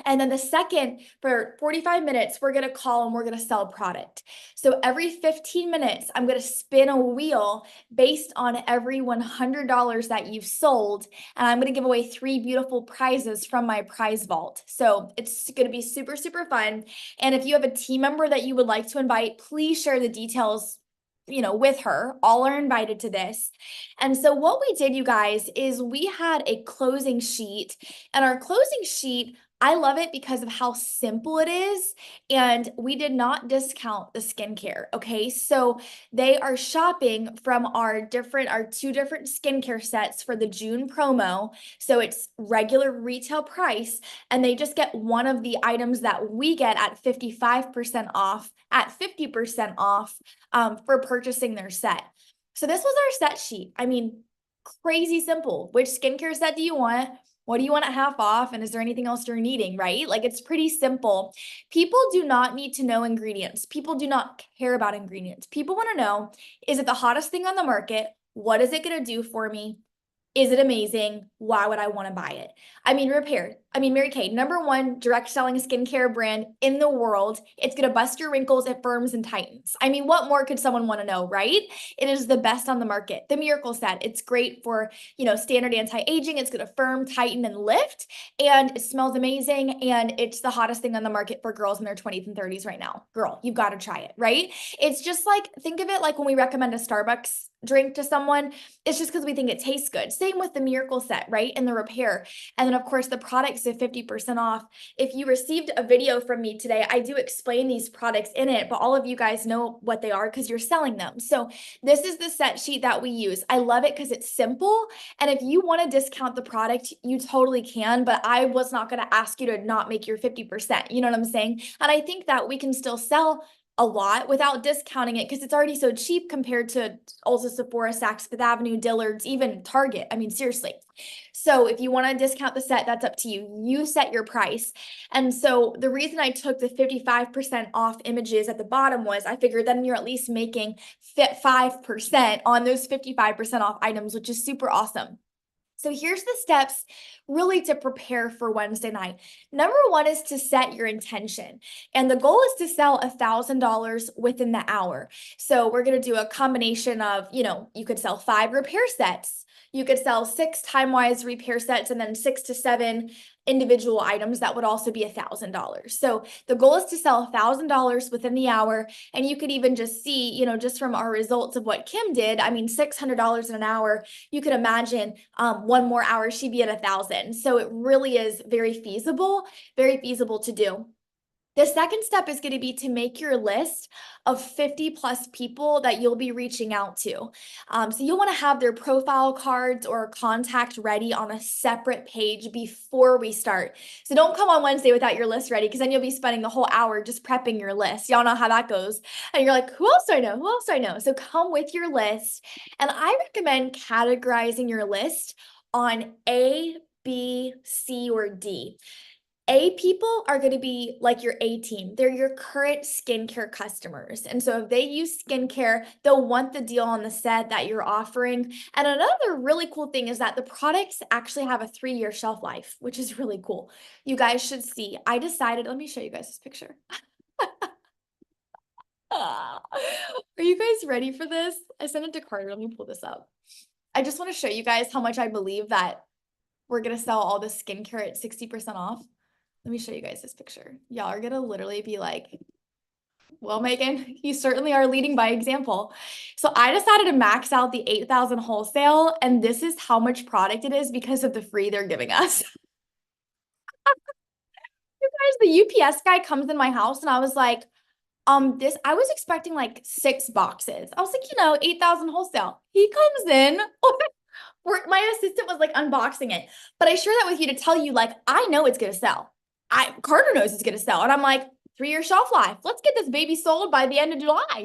And then the second, for 45 minutes, we're going to call and we're going to sell a product. So every 15 minutes, I'm going to spin a wheel based on every $100 that you've sold. And I'm going to give away 3 beautiful prizes from my prize vault. So it's going to be super, super fun. And if you have a team member that you would like to invite, please share the details with her. All are invited to this. And so what we did, you guys, is we had a closing sheet, and our closing sheet, I love it because of how simple it is. And we did not discount the skincare. Okay. So they are shopping from our 2 different skincare sets for the June promo. So it's regular retail price, and they just get one of the items that we get at 55% off, at 50% off for purchasing their set. So this was our set sheet. I mean, crazy simple. Which skincare set do you want? What do you want at half off? And is there anything else you're needing, right? Like, it's pretty simple. People do not need to know ingredients. People do not care about ingredients. People want to know, is it the hottest thing on the market? What is it going to do for me? Is it amazing? Why would I want to buy it? Mary Kay, #1 direct selling skincare brand in the world. It's going to bust your wrinkles, it firms and tightens. I mean, what more could someone want to know, right? It is the best on the market. The Miracle Set, it's great for, standard anti-aging. It's going to firm, tighten, and lift, and it smells amazing, and it's the hottest thing on the market for girls in their 20s and 30s right now. Girl, you've got to try it, right? It's just like, think of it like when we recommend a Starbucks drink to someone, it's just because we think it tastes good. Same with the Miracle Set, right? And the repair. And then of course the products at 50% off. If you received a video from me today, I do explain these products in it, but all of you guys know what they are because you're selling them. So this is the set sheet that we use. I love it because it's simple. And if you want to discount the product, you totally can, but I was not going to ask you to not make your 50%. You know what I'm saying? And I think that we can still sell a lot without discounting it because it's already so cheap compared to Ulta, Sephora, Saks Fifth Avenue, Dillard's, even Target. I mean, seriously. So if you want to discount the set, that's up to you. You set your price. And so the reason I took the 55% off images at the bottom was I figured then you're at least making 5% on those 55% off items, which is super awesome. So here's the steps really to prepare for Wednesday night. #1 is to set your intention. And the goal is to sell $1,000 within the hour. So we're going to do a combination of, you could sell 5 repair sets. You could sell 6 time-wise repair sets, and then 6 to 7 individual items that would also be $1,000. So the goal is to sell $1,000 within the hour. And you could even just see, just from our results of what Kim did, I mean, $600 in an hour, you could imagine 1 more hour, she'd be at 1,000. So it really is very feasible to do. The second step is going to be to make your list of 50 plus people that you'll be reaching out to. So you'll want to have their profile cards or contact ready on a separate page before we start. So don't come on Wednesday without your list ready, because then you'll be spending the whole hour just prepping your list. Y'all know how that goes. And you're like, who else do I know? Who else do I know? So come with your list. And I recommend categorizing your list on A, B, C, or D. A people are going to be like your A team. They're your current skincare customers. And so if they use skincare, they'll want the deal on the set that you're offering. And another really cool thing is that the products actually have a 3-year shelf life, which is really cool. You guys should see. I decided, let me show you guys this picture. Are you guys ready for this? I sent it to Carter. Let me pull this up. I just want to show you guys how much I believe that we're going to sell all this skincare at 60% off. Let me show you guys this picture. Y'all are gonna literally be like, well, Megan, you certainly are leading by example. So I decided to max out the 8,000 wholesale, and this is how much product it is because of the free they're giving us. You guys, the UPS guy comes in my house and I was like, I was expecting like 6 boxes. I was like, 8,000 wholesale. He comes in. My assistant was like unboxing it, but I share that with you to tell you, like, I know it's gonna sell. Carter knows it's gonna sell, and I'm like, 3-year shelf life. Let's get this baby sold by the end of July. I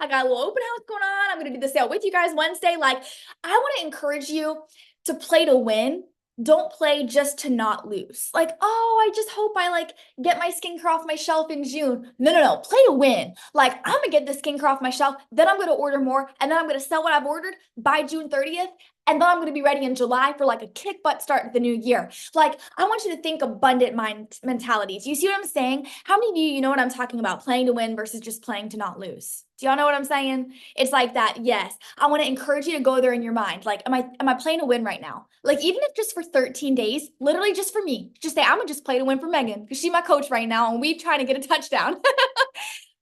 got a little open house going on. I'm gonna do the sale with you guys Wednesday. Like, I want to encourage you to play to win. Don't play just to not lose. Like, oh, I just hope I like get my skincare off my shelf in June. No. Play to win. Like, I'm gonna get the skincare off my shelf, then I'm gonna order more, and then I'm gonna sell what I've ordered by June 30th. And then I'm going to be ready in July for like a kick butt start to the new year. Like, I want you to think abundant mind mentalities. You see what I'm saying? How many of you know what I'm talking about? Playing to win versus just playing to not lose. Do y'all know what I'm saying? It's like that. Yes. I want to encourage you to go there in your mind. Like, am I playing to win right now? Like, even if just for 13 days, literally just for me, just say, I'm going to just play to win for Megan because she's my coach right now and we trying to get a touchdown.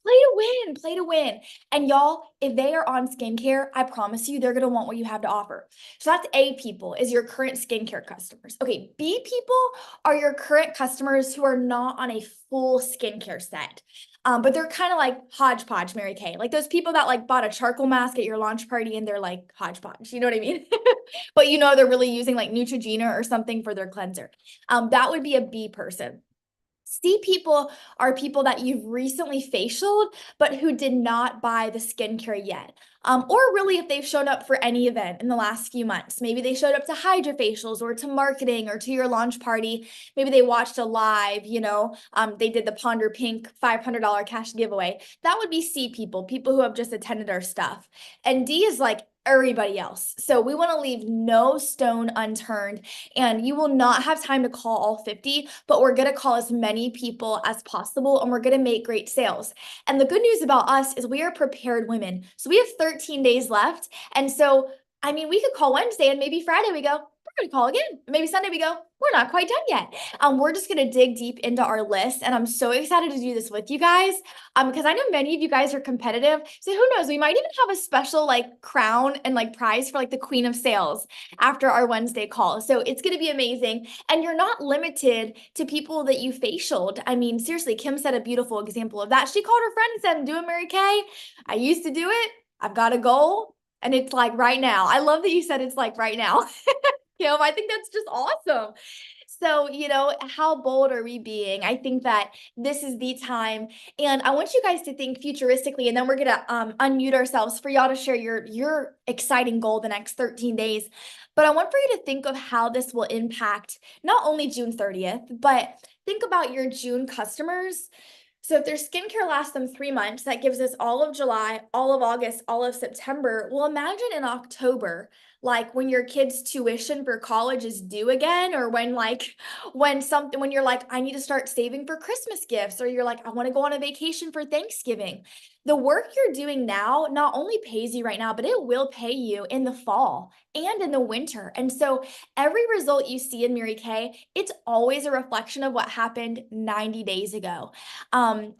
Play to win. And y'all, if they are on skincare, I promise you, they're going to want what you have to offer. So that's A people, is your current skincare customers. Okay, B people are your current customers who are not on a full skincare set. But they're kind of like hodgepodge, Mary Kay. Like those people that like bought a charcoal mask at your launch party and they're like hodgepodge. You know what I mean? But they're really using like Neutrogena or something for their cleanser. That would be a B person. C people are people that you've recently facialed, but who did not buy the skincare yet. Or really if they've shown up for any event in the last few months. Maybe they showed up to HydraFacials or to marketing or to your launch party. Maybe they watched a live, they did the Ponder Pink $500 cash giveaway. That would be C people who have just attended our stuff. And D is like everybody else. So we want to leave no stone unturned, and you will not have time to call all 50, but we're going to call as many people as possible and we're going to make great sales. And the good news about us is we are prepared women. So we have 13 days left. And so, we could call Wednesday and maybe Friday we go, we're going to call again. Maybe Sunday we go, we're not quite done yet. We're just going to dig deep into our list. And I'm so excited to do this with you guys because I know many of you guys are competitive. So who knows, we might even have a special like crown and like prize for like the queen of sales after our Wednesday call. So it's going to be amazing. And you're not limited to people that you facialed. Seriously, Kim said a beautiful example of that. She called her friend and said, I'm doing Mary Kay. I used to do it. I've got a goal. And it's like right now. I love that you said it's like right now. Kim, I think that's just awesome. So, how bold are we being? I think that this is the time. And I want you guys to think futuristically, and then we're going to unmute ourselves for y'all to share your exciting goal the next 13 days. But I want for you to think of how this will impact not only June 30th, but think about your June customers. So if their skincare lasts them 3 months, that gives us all of July, all of August, all of September. Well, imagine in October, like when your kid's tuition for college is due again, or when you're like, I need to start saving for Christmas gifts, or you're like, I want to go on a vacation for Thanksgiving. The work you're doing now not only pays you right now, but it will pay you in the fall and in the winter. And so every result you see in Mary Kay, it's always a reflection of what happened 90 days ago.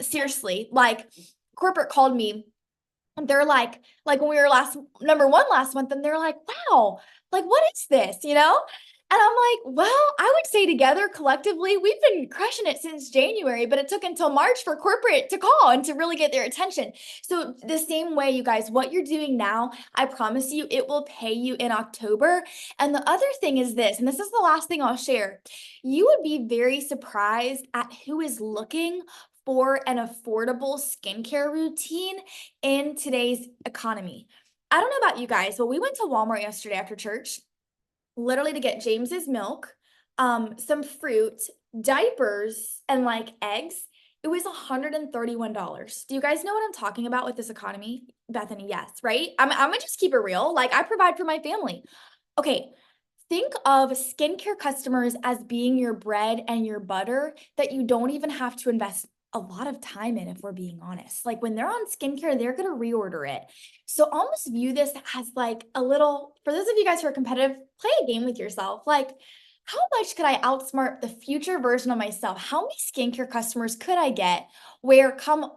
Seriously, like corporate called me. They're like when we were number one last month, and they're like, wow, like, what is this? And I'm like, well, I would say together collectively, we've been crushing it since January, but it took until March for corporate to call and to really get their attention. So, the same way, you guys, what you're doing now, I promise you, it will pay you in October. And the other thing is this, and this is the last thing I'll share. You would be very surprised at who is looking for an affordable skincare routine in today's economy. I don't know about you guys, but we went to Walmart yesterday after church, literally to get James's milk, some fruit, diapers, and like eggs. It was $131. Do you guys know what I'm talking about with this economy? Bethany, yes, right? I'm gonna just keep it real. Like, I provide for my family. Okay, think of skincare customers as being your bread and your butter that you don't even have to invest a lot of time in, if we're being honest. Like, when they're on skincare, they're gonna reorder it. So almost view this as like a little, for those of you guys who are competitive, play a game with yourself. Like, how much could I outsmart the future version of myself? How many skincare customers could I get where come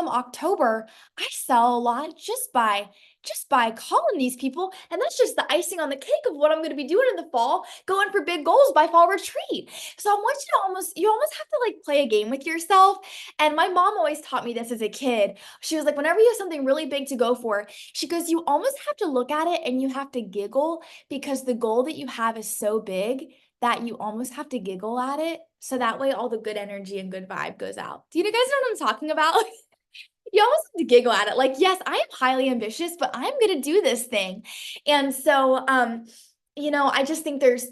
October, I sell a lot just by calling these people, and that's just the icing on the cake of what I'm going to be doing in the fall, going for big goals by fall retreat. So I want you to almost have to like play a game with yourself. And my mom always taught me this as a kid. She was like, whenever you have something really big to go for, she goes, you almost have to look at it and you have to giggle, because the goal that you have is so big that you almost have to giggle at it. So that way all the good energy and good vibe goes out. Do you guys know what I'm talking about? You almost have to giggle at it. Like, yes, I am highly ambitious, but I'm going to do this thing. And so, I just think there's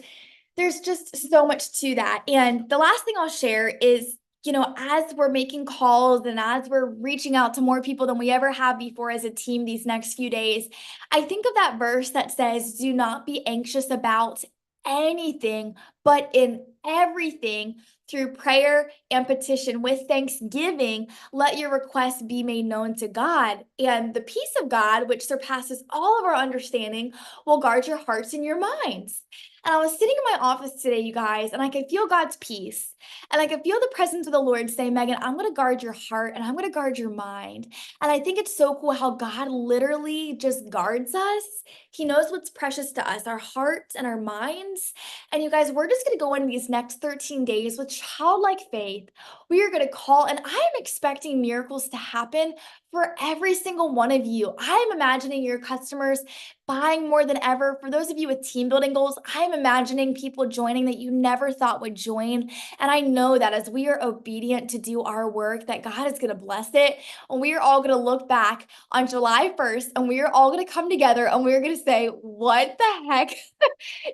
just so much to that. And the last thing I'll share is, as we're making calls and as we're reaching out to more people than we ever have before as a team these next few days, I think of that verse that says, do not be anxious about anything, but in everything, through prayer and petition with thanksgiving, let your requests be made known to God. And the peace of God, which surpasses all of our understanding, will guard your hearts and your minds. And I was sitting in my office today, you guys, and I could feel God's peace. And I could feel the presence of the Lord say, Megan, I'm going to guard your heart and I'm going to guard your mind. And I think it's so cool how God literally just guards us. He knows what's precious to us, our hearts and our minds. And you guys, we're just going to go into these next 13 days with childlike faith. We are going to call, and I am expecting miracles to happen for every single one of you. I'm imagining your customers buying more than ever. For those of you with team building goals, I'm imagining people joining that you never thought would join. And I know that as we are obedient to do our work, that God is going to bless it. And we are all going to look back on July 1st and we are all going to come together and we're going to say, what the heck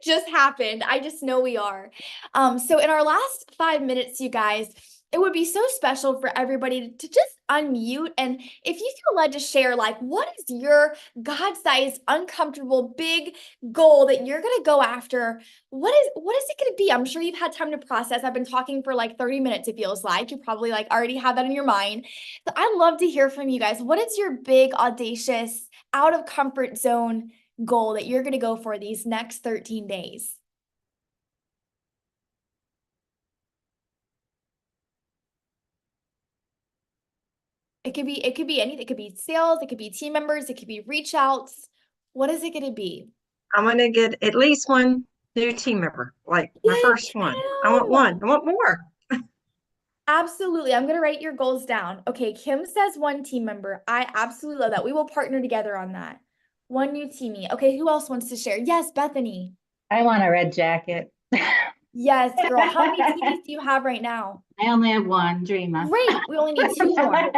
just happened? I just know we are. So in our last 5 minutes, you guys, it would be so special for everybody to just unmute. And if you feel led to share, like, what is your God-sized, uncomfortable, big goal that you're going to go after? What is it going to be? I'm sure you've had time to process. I've been talking for like 30 minutes, it feels like. You probably like already have that in your mind. So I'd love to hear from you guys. What is your big, audacious, out of comfort zone goal that you're going to go for these next 13 days? It could be anything. It could be sales, it could be team members, it could be reach outs. What is it going to be? I'm going to get at least one new team member, like my first one. I want one. I want more. Absolutely. I'm going to write your goals down. Okay, Kim says one team member. I absolutely love that. We will partner together on that. One new teamie. Okay, who else wants to share? Yes, Bethany. I want a red jacket. Yes, girl. How many teamies do you have right now? I only have one, Dreamer. Great. We only need 2 more.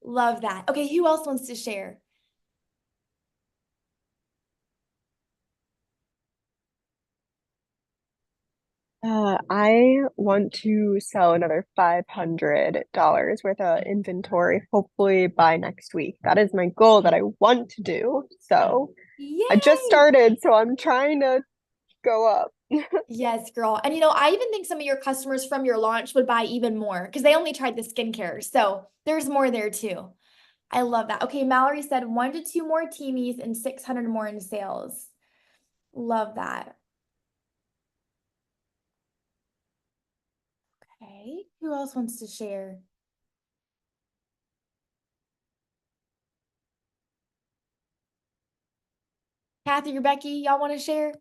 Love that. Okay, who else wants to share? I want to sell another $500 worth of inventory, hopefully by next week. That is my goal that I want to do. So I just started, so I'm trying to go up. Yes, girl. And I even think some of your customers from your launch would buy even more because they only tried the skincare. So there's more there too. I love that. Okay, Mallory said 1 to 2 more teamies and 600 more in sales. Love that. Okay, who else wants to share? Kathy or Becky, y'all want to share?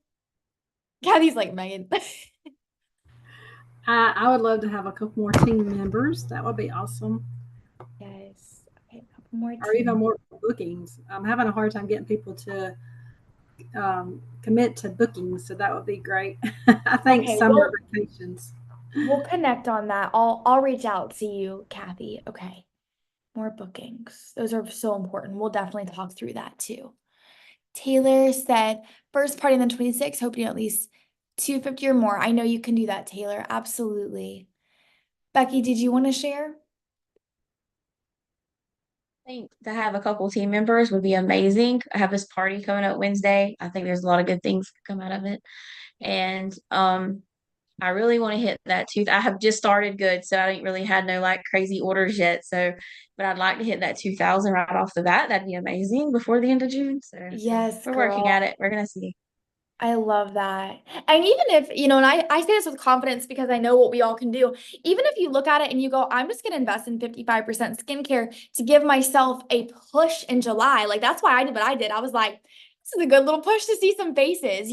Kathy's like, Megan. I would love to have a couple more team members. That would be awesome. Yes. Okay, a couple more Or even team. more bookings. I'm having a hard time getting people to commit to bookings, so that would be great. I think Okay, summer vacations. we'll connect on that. I'll reach out to you, Kathy. Okay. More bookings. Those are so important. We'll definitely talk through that too. Taylor said, first party on the 26th, hoping at least 250 or more. I know you can do that, Taylor. Absolutely. Becky, did you want to share? I think to have a couple team members would be amazing. I have this party coming up Wednesday. I think there's a lot of good things that come out of it. And I really want to hit that tooth. I have just started good, so I didn't really had no like crazy orders yet. So, but I'd like to hit that 2,000 right off the bat. That'd be amazing before the end of June. So Yes, we're girl. working at it. We're gonna see. I love that. And even if, and I say this with confidence because I know what we all can do. Even if you look at it and you go, I'm just going to invest in 55% skincare to give myself a push in July. Like that's why I did what I did. I was like, this is a good little push to see some faces,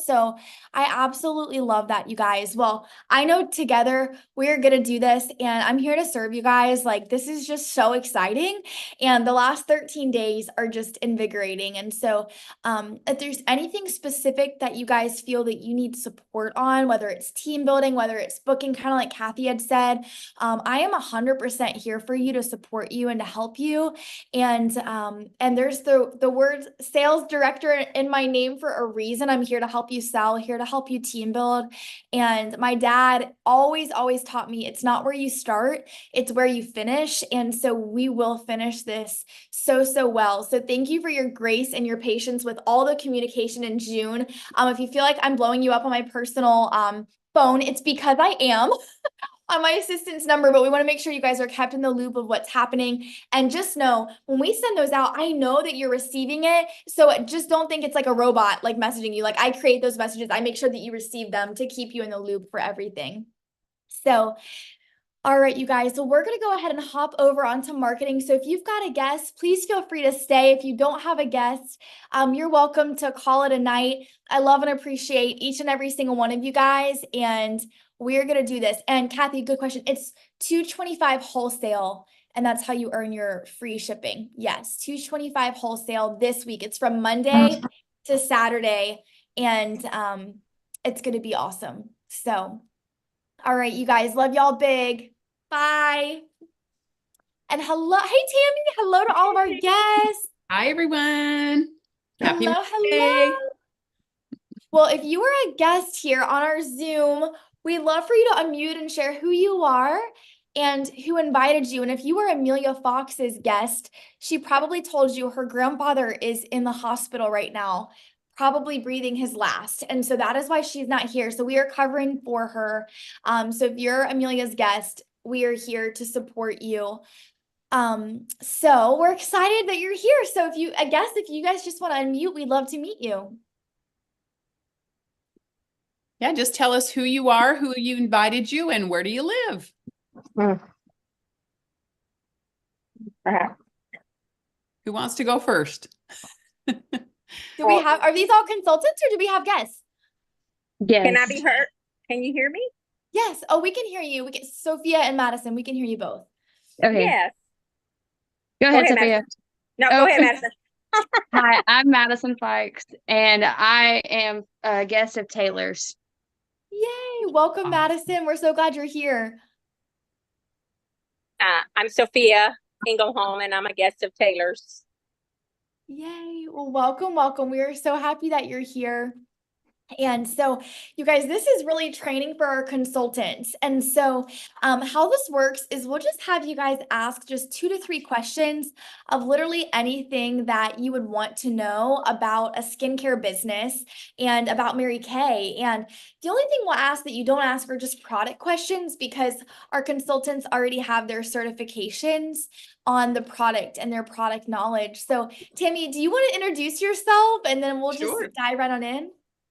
So I absolutely love that, you guys. Well, I know together we're going to do this and I'm here to serve you guys. Like this is just so exciting. And the last 13 days are just invigorating. And so if there's anything specific that you guys feel that you need support on, whether it's team building, whether it's booking, kind of like Kathy had said, I am 100% here for you to support you and to help you. And there's the word sales director in my name for a reason. I'm here to help you sell, here to help you team build. And my dad always taught me it's not where you start, it's where you finish. And so we will finish this so well. So thank you for your grace and your patience with all the communication in June. If you feel like I'm blowing you up on my personal phone, it's because I am on my assistant's number, but we want to make sure you guys are kept in the loop of what's happening. And just know when we send those out, I know that you're receiving it. So just don't think it's like a robot like messaging you. Like I create those messages. I make sure that you receive them to keep you in the loop for everything. So all right, you guys, so we're going to go ahead and hop over onto marketing. So if you've got a guest, please feel free to stay. If you don't have a guest, you're welcome to call it a night. I love and appreciate each and every single one of you guys. And we're going to do this. And Kathy, good question. It's $225 wholesale. And that's how you earn your free shipping. Yes, $225 wholesale this week. It's from Monday to Saturday. And it's going to be awesome. So, all right, you guys, love y'all big. Bye. And hello. Hey, Tammy. Hello to all of our guests. Hi, everyone. Happy Hello. Monday. Well, if you are a guest here on our Zoom, we'd love for you to unmute and share who you are and who invited you. And if you were Amelia Fox's guest, she probably told you her grandfather is in the hospital right now, probably breathing his last. And so that is why she's not here. So we are covering for her. So if you're Amelia's guest, we are here to support you. So we're excited that you're here. So if you guys just want to unmute, we'd love to meet you. Yeah, just tell us who you are, who you invited you, and where do you live? Who wants to go first? Are these all consultants or do we have guests? Yes. Can I be heard? Can you hear me? Yes. Oh, we can hear you. We get Sophia and Madison. We can hear you both. Okay. Yes. Go ahead, Sophia. Madison. No, go ahead, Madison. Hi, I'm Madison Fikes, and I am a guest of Taylor's. Yay. Welcome, Madison. We're so glad you're here. I'm Sophia Ingleholm, and I'm a guest of Taylor's. Yay. Well, welcome. We are so happy that you're here. And so you guys, this is really training for our consultants. And so how this works is we'll just have you guys ask just 2 to 3 questions of literally anything that you would want to know about a skincare business and about Mary Kay. And the only thing we'll ask that you don't ask are just product questions because our consultants already have their certifications on the product and their product knowledge. So Tammy, do you want to introduce yourself and then we'll just dive right on in?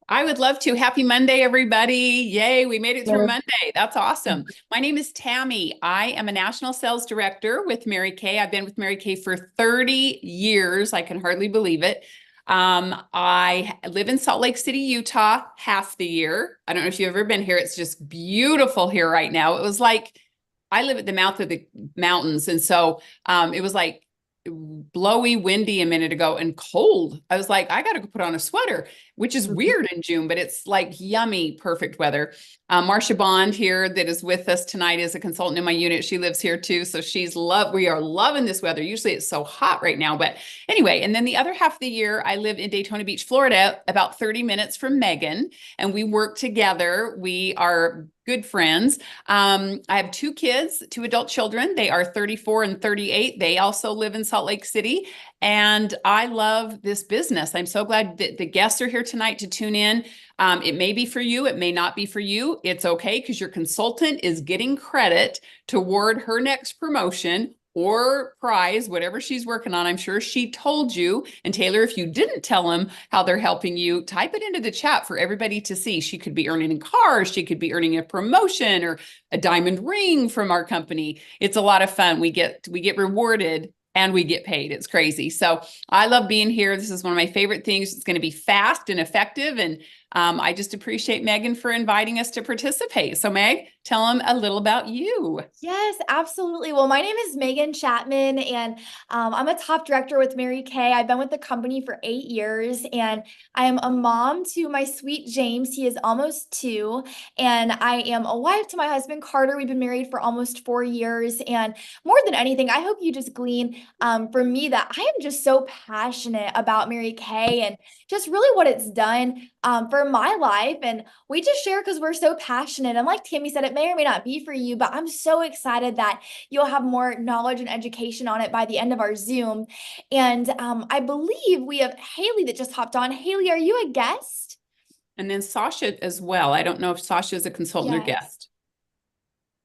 I would love to. Happy Monday, everybody. Yay, we made it through Monday. That's awesome. My name is Tammy. I am a national sales director with Mary Kay. I've been with Mary Kay for 30 years. I can hardly believe it. I live in Salt Lake City, Utah, half the year. I don't know if you've ever been here. It's just beautiful here right now. It was like, I live at the mouth of the mountains. And so it was like blowy, windy a minute ago and cold. I was like, I got to go put on a sweater, which is weird in June, but it's like yummy, perfect weather. Marcia Bond here that is with us tonight is a consultant in my unit. She lives here too. So we are loving this weather. Usually it's so hot right now, but anyway, and then the other half of the year, I live in Daytona Beach, Florida, about 30 minutes from Megan, and we work together. We are good friends. I have 2 kids, 2 adult children. They are 34 and 38. They also live in Salt Lake City. And I love this business. I'm so glad that the guests are here tonight to tune in. It may be for you. It may not be for you. It's okay because your consultant is getting credit toward her next promotion or prize, whatever she's working on. I'm sure she told you. And Taylor, if you didn't tell them how they're helping you, type it into the chat for everybody to see. She could be earning a car. She could be earning a promotion or a diamond ring from our company. It's a lot of fun. We get rewarded and we get paid. It's crazy. So I love being here. This is one of my favorite things. It's going to be fast and effective. And I just appreciate Megan for inviting us to participate. So Meg, tell them a little about you. Yes, absolutely. Well, my name is Megan Chapman, and I'm a top director with Mary Kay. I've been with the company for 8 years, and I am a mom to my sweet James. He is almost 2, and I am a wife to my husband, Carter. We've been married for almost 4 years, and more than anything, I hope you just glean from me that I am just so passionate about Mary Kay and just really what it's done for my life. And we just share because we're so passionate. And like Tammy said, it may or may not be for you, but I'm so excited that you'll have more knowledge and education on it by the end of our Zoom. And I believe we have Haley that just hopped on. Haley, are you a guest? And then Sasha as well. I don't know if Sasha is a consultant or guest.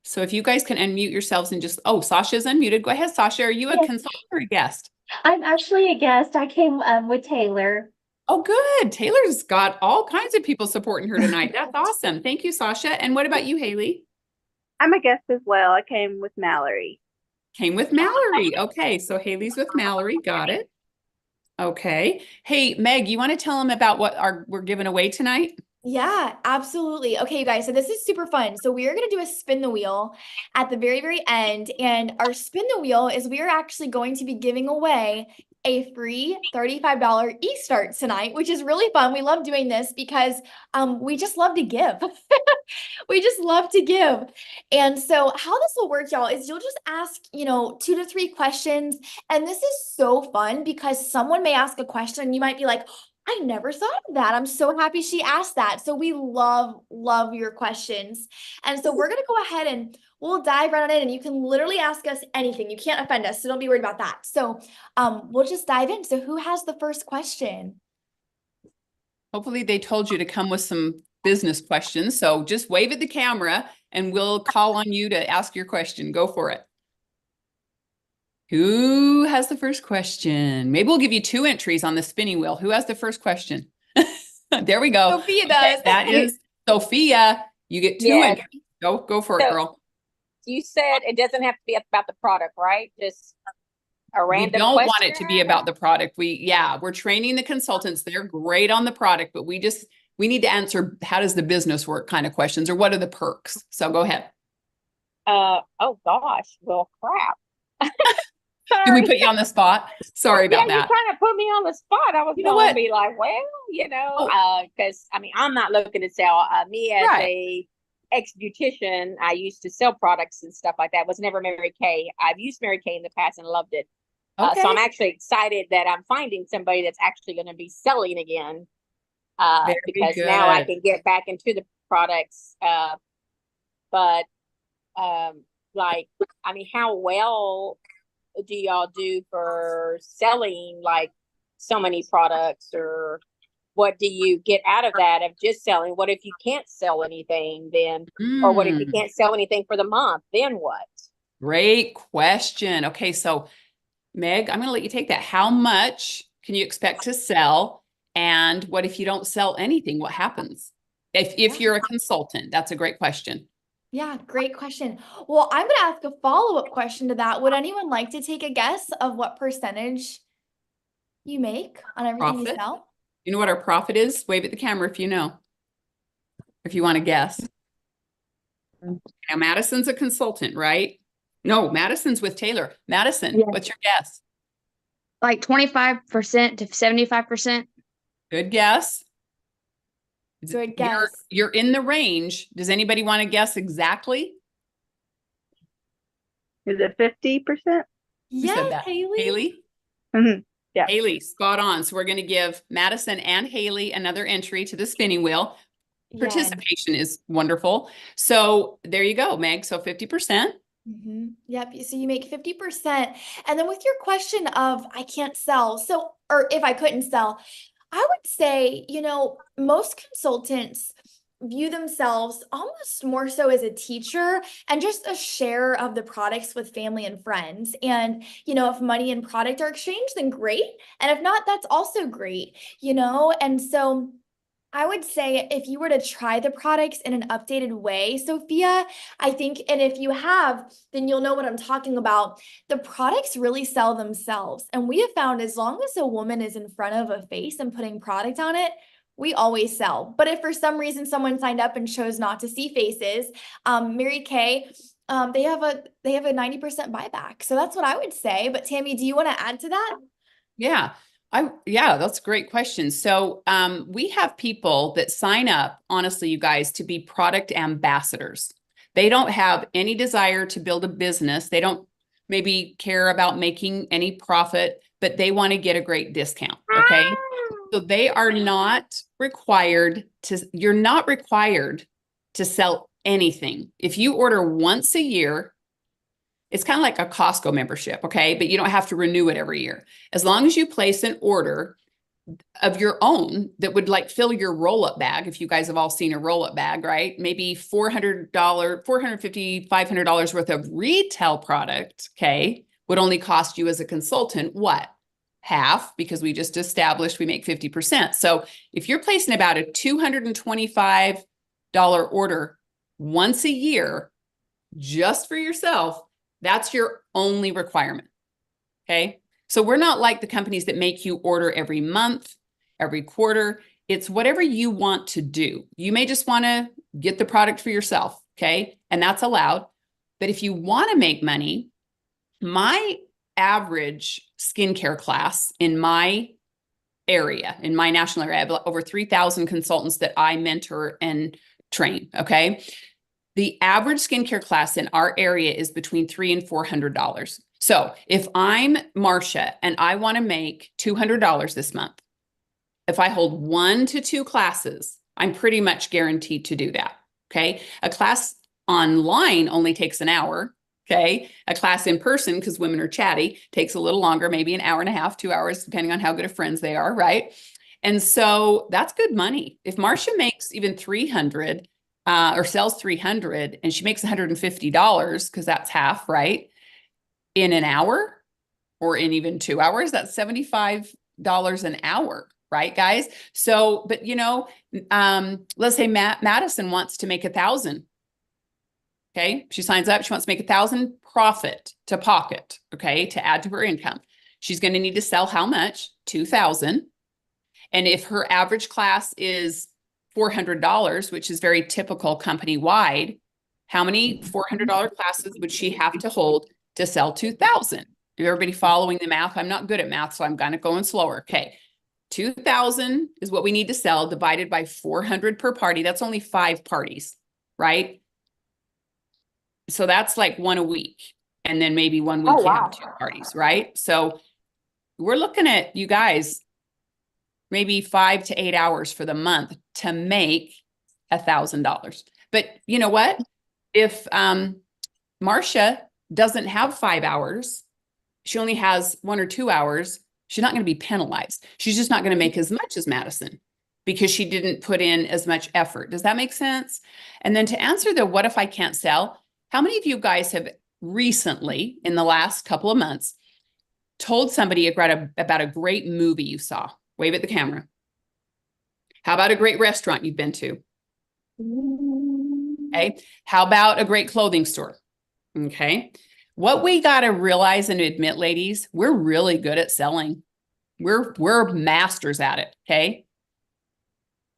So if you guys can unmute yourselves and just, Sasha's unmuted. Go ahead, Sasha. Are you a consultant or a guest? I'm actually a guest. I came with Taylor. Oh, good. Taylor's got all kinds of people supporting her tonight. That's awesome. Thank you, Sasha. And what about you, Haley? I'm a guest as well. I came with Mallory. Came with Mallory. Okay, so Haley's with Mallory. Got it. Okay. Hey, Meg, you want to tell them about what we're giving away tonight? Yeah, absolutely. Okay, you guys, so this is super fun. So we are going to do a spin the wheel at the very, very end. And our spin the wheel is we are actually going to be giving away a free $35 e-start tonight, which is really fun. We love doing this because we just love to give. We just love to give. And so how this will work, y'all, is you'll just ask, 2 to 3 questions. And this is so fun because someone may ask a question and you might be like, I never thought of that. I'm so happy she asked that. So we love your questions. And so we're going to go ahead and we'll dive right on in, and you can literally ask us anything. You can't offend us, so don't be worried about that. So we'll just dive in. So who has the first question? Hopefully they told you to come with some business questions. So just wave at the camera and we'll call on you to ask your question. Go for it. Who has the first question? Maybe we'll give you 2 entries on the spinning wheel. Who has the first question? There we go. Sophia does. That is Sophia. You get 2 entries. Go for it, girl. You said it doesn't have to be about the product, right? Just a random We don't question? want it to be about the product. We're training the consultants. They're great on the product, but we need to answer how does the business work kind of questions, or what are the perks? So go ahead. Oh gosh. Well, crap. Did we put you on the spot? Sorry about that. You kind of put me on the spot. I was going to be like, because I'm not looking to sell. Me as a ex-beautician, I used to sell products and stuff like that. Was never Mary Kay. I've used Mary Kay in the past and loved it. Okay. So I'm actually excited that I'm finding somebody that's actually going to be selling again. Because now I can get back into the products. But how well do y'all do for selling like so many products, or what do you get out of that of just selling? What if you can't sell anything then, or what if you can't sell anything for the month? Then what? Great question. Okay, so Meg, I'm going to let you take that. How much can you expect to sell? And what if you don't sell anything? What happens? If you're a consultant, that's a great question. Yeah, great question. Well, I'm going to ask a follow-up question to that. Would anyone like to take a guess of what percentage you make on everything you Profit. sell? You know what our profit is? Wave at the camera if you know. If you want to guess. Now, Madison's a consultant, right? No, Madison's with Taylor. Madison, what's your guess? Like 25% to 75%. Good guess. Good guess. You're in the range. Does anybody want to guess exactly? Is it 50%? Yes, Haley. Haley? Mm-hmm. Yeah. Haley, spot on. So we're going to give Madison and Haley another entry to the spinning wheel. Participation is wonderful. So there you go, Meg. So 50%. Yep. So you make 50%. And then with your question of I can't sell, so, or if I couldn't sell, I would say, you know, most consultants view themselves almost more so as a teacher and just a share of the products with family and friends. And, you know, if money and product are exchanged, then great. And if not, that's also great, you know? And so I would say if you were to try the products in an updated way, Sophia, I think, and if you have, then you'll know what I'm talking about. The products really sell themselves. And we have found as long as a woman is in front of a face and putting product on it, we always sell. But if for some reason someone signed up and chose not to see faces, Mary Kay, they have a 90% buyback. So that's what I would say. But Tammy, do you want to add to that? Yeah. That's a great question. So we have people that sign up, honestly, you guys, to be product ambassadors. They don't have any desire to build a business. They don't maybe care about making any profit, but they want to get a great discount. Okay. So they are not required to, you're not required to sell anything. If you order once a year, it's kind of like a Costco membership, okay? But you don't have to renew it every year. As long as you place an order of your own that would like fill your roll-up bag, if you guys have all seen a roll-up bag, right? Maybe $450, $500 worth of retail product, okay, would only cost you as a consultant, what? Half, because we just established we make 50%. So if you're placing about a $225 order once a year, just for yourself, that's your only requirement. Okay. So we're not like the companies that make you order every month, every quarter. It's whatever you want to do. You may just want to get the product for yourself. Okay. And that's allowed. But if you want to make money, my average skincare class in my area, in my national area, I have over 3,000 consultants that I mentor and train. Okay. The average skincare class in our area is between $300 and $400. So if I'm Marcia and I want to make $200 this month, if I hold 1 to 2 classes, I'm pretty much guaranteed to do that. Okay. A class online only takes an hour. Okay. A class in person, because women are chatty, takes a little longer, maybe an hour and a half, 2 hours, depending on how good of friends they are. Right. And so that's good money. If Marcia makes even 300, or sells 300 and she makes $150, because that's half, right? In an hour or in even 2 hours, that's $75 an hour, right, guys? So, but you know, let's say Madison wants to make 1,000. Okay. She signs up. She wants to make 1,000 profit to pocket. Okay. To add to her income. She's going to need to sell how much? 2,000. And if her average class is $400, which is very typical company-wide, how many $400 classes would she have to hold to sell 2,000? Everybody following the math? I'm not good at math, so I'm kind of going slower. Okay. 2,000 is what we need to sell divided by 400 per party. That's only 5 parties, right? So that's like 1 a week. And then maybe 1 week you have 2 parties, right? So we're looking at, you guys, maybe 5 to 8 hours for the month to make $1,000. But you know what? If Marcia doesn't have 5 hours, she only has 1 or 2 hours, she's not going to be penalized. She's just not going to make as much as Madison because she didn't put in as much effort. Does that make sense? And then to answer the what if I can't sell, how many of you guys have recently, in the last couple of months, told somebody about a great movie you saw? Wave at the camera. How about a great restaurant you've been to? Okay. How about a great clothing store? Okay. What we got to realize and admit, ladies, we're really good at selling. We're masters at it, okay?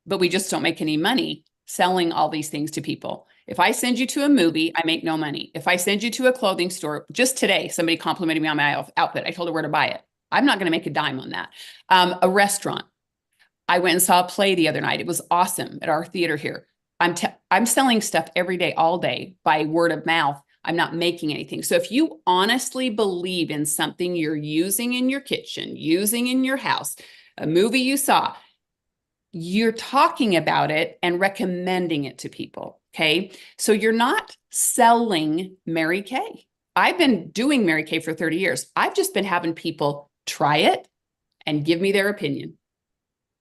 But we just don't make any money selling all these things to people. If I send you to a movie, I make no money. If I send you to a clothing store, just today, somebody complimented me on my outfit. I told her where to buy it. I'm not going to make a dime on that. A restaurant. I went and saw a play the other night. It was awesome at our theater here. I'm selling stuff every day, all day by word of mouth. I'm not making anything. So if you honestly believe in something you're using in your kitchen, using in your house, a movie you saw, you're talking about it and recommending it to people. Okay. So you're not selling Mary Kay. I've been doing Mary Kay for 30 years. I've just been having people try it and give me their opinion.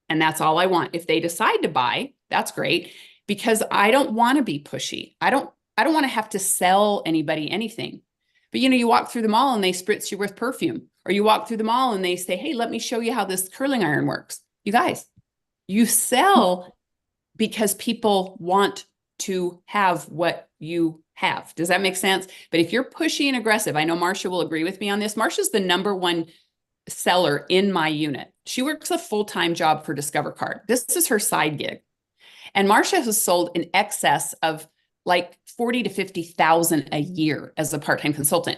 And that's all I want. If they decide to buy, that's great, because I don't want to be pushy. I don't want to have to sell anybody anything. But you walk through the mall and they spritz you with perfume, or you walk through the mall and they say, hey, let me show you how this curling iron works. You guys, you sell because people want to have what you have. Does that make sense? But if you're pushy and aggressive, I know Marcia will agree with me on this. Marcia's the #1 seller in my unit. She works a full-time job for Discover Card. This is her side gig. And Marcia has sold in excess of like 40 to 50,000 a year as a part-time consultant.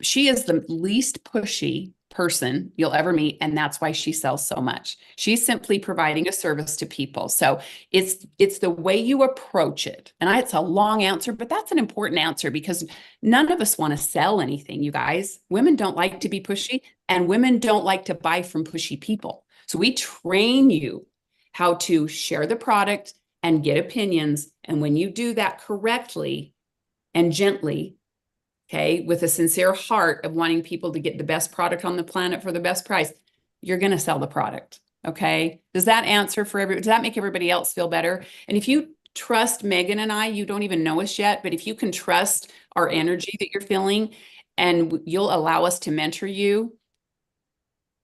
She is the least pushy person you'll ever meet, and that's why she sells so much. She's simply providing a service to people. So it's the way you approach it. And it's a long answer, but that's an important answer, because none of us want to sell anything, you guys. Women don't like to be pushy, and women don't like to buy from pushy people. So we train you how to share the product and get opinions. And when you do that correctly and gently, okay, with a sincere heart of wanting people to get the best product on the planet for the best price, you're going to sell the product. Okay. Does that answer for everybody? Does that make everybody else feel better? And if you trust Megan and I, you don't even know us yet, but if you can trust our energy that you're feeling, and you'll allow us to mentor you,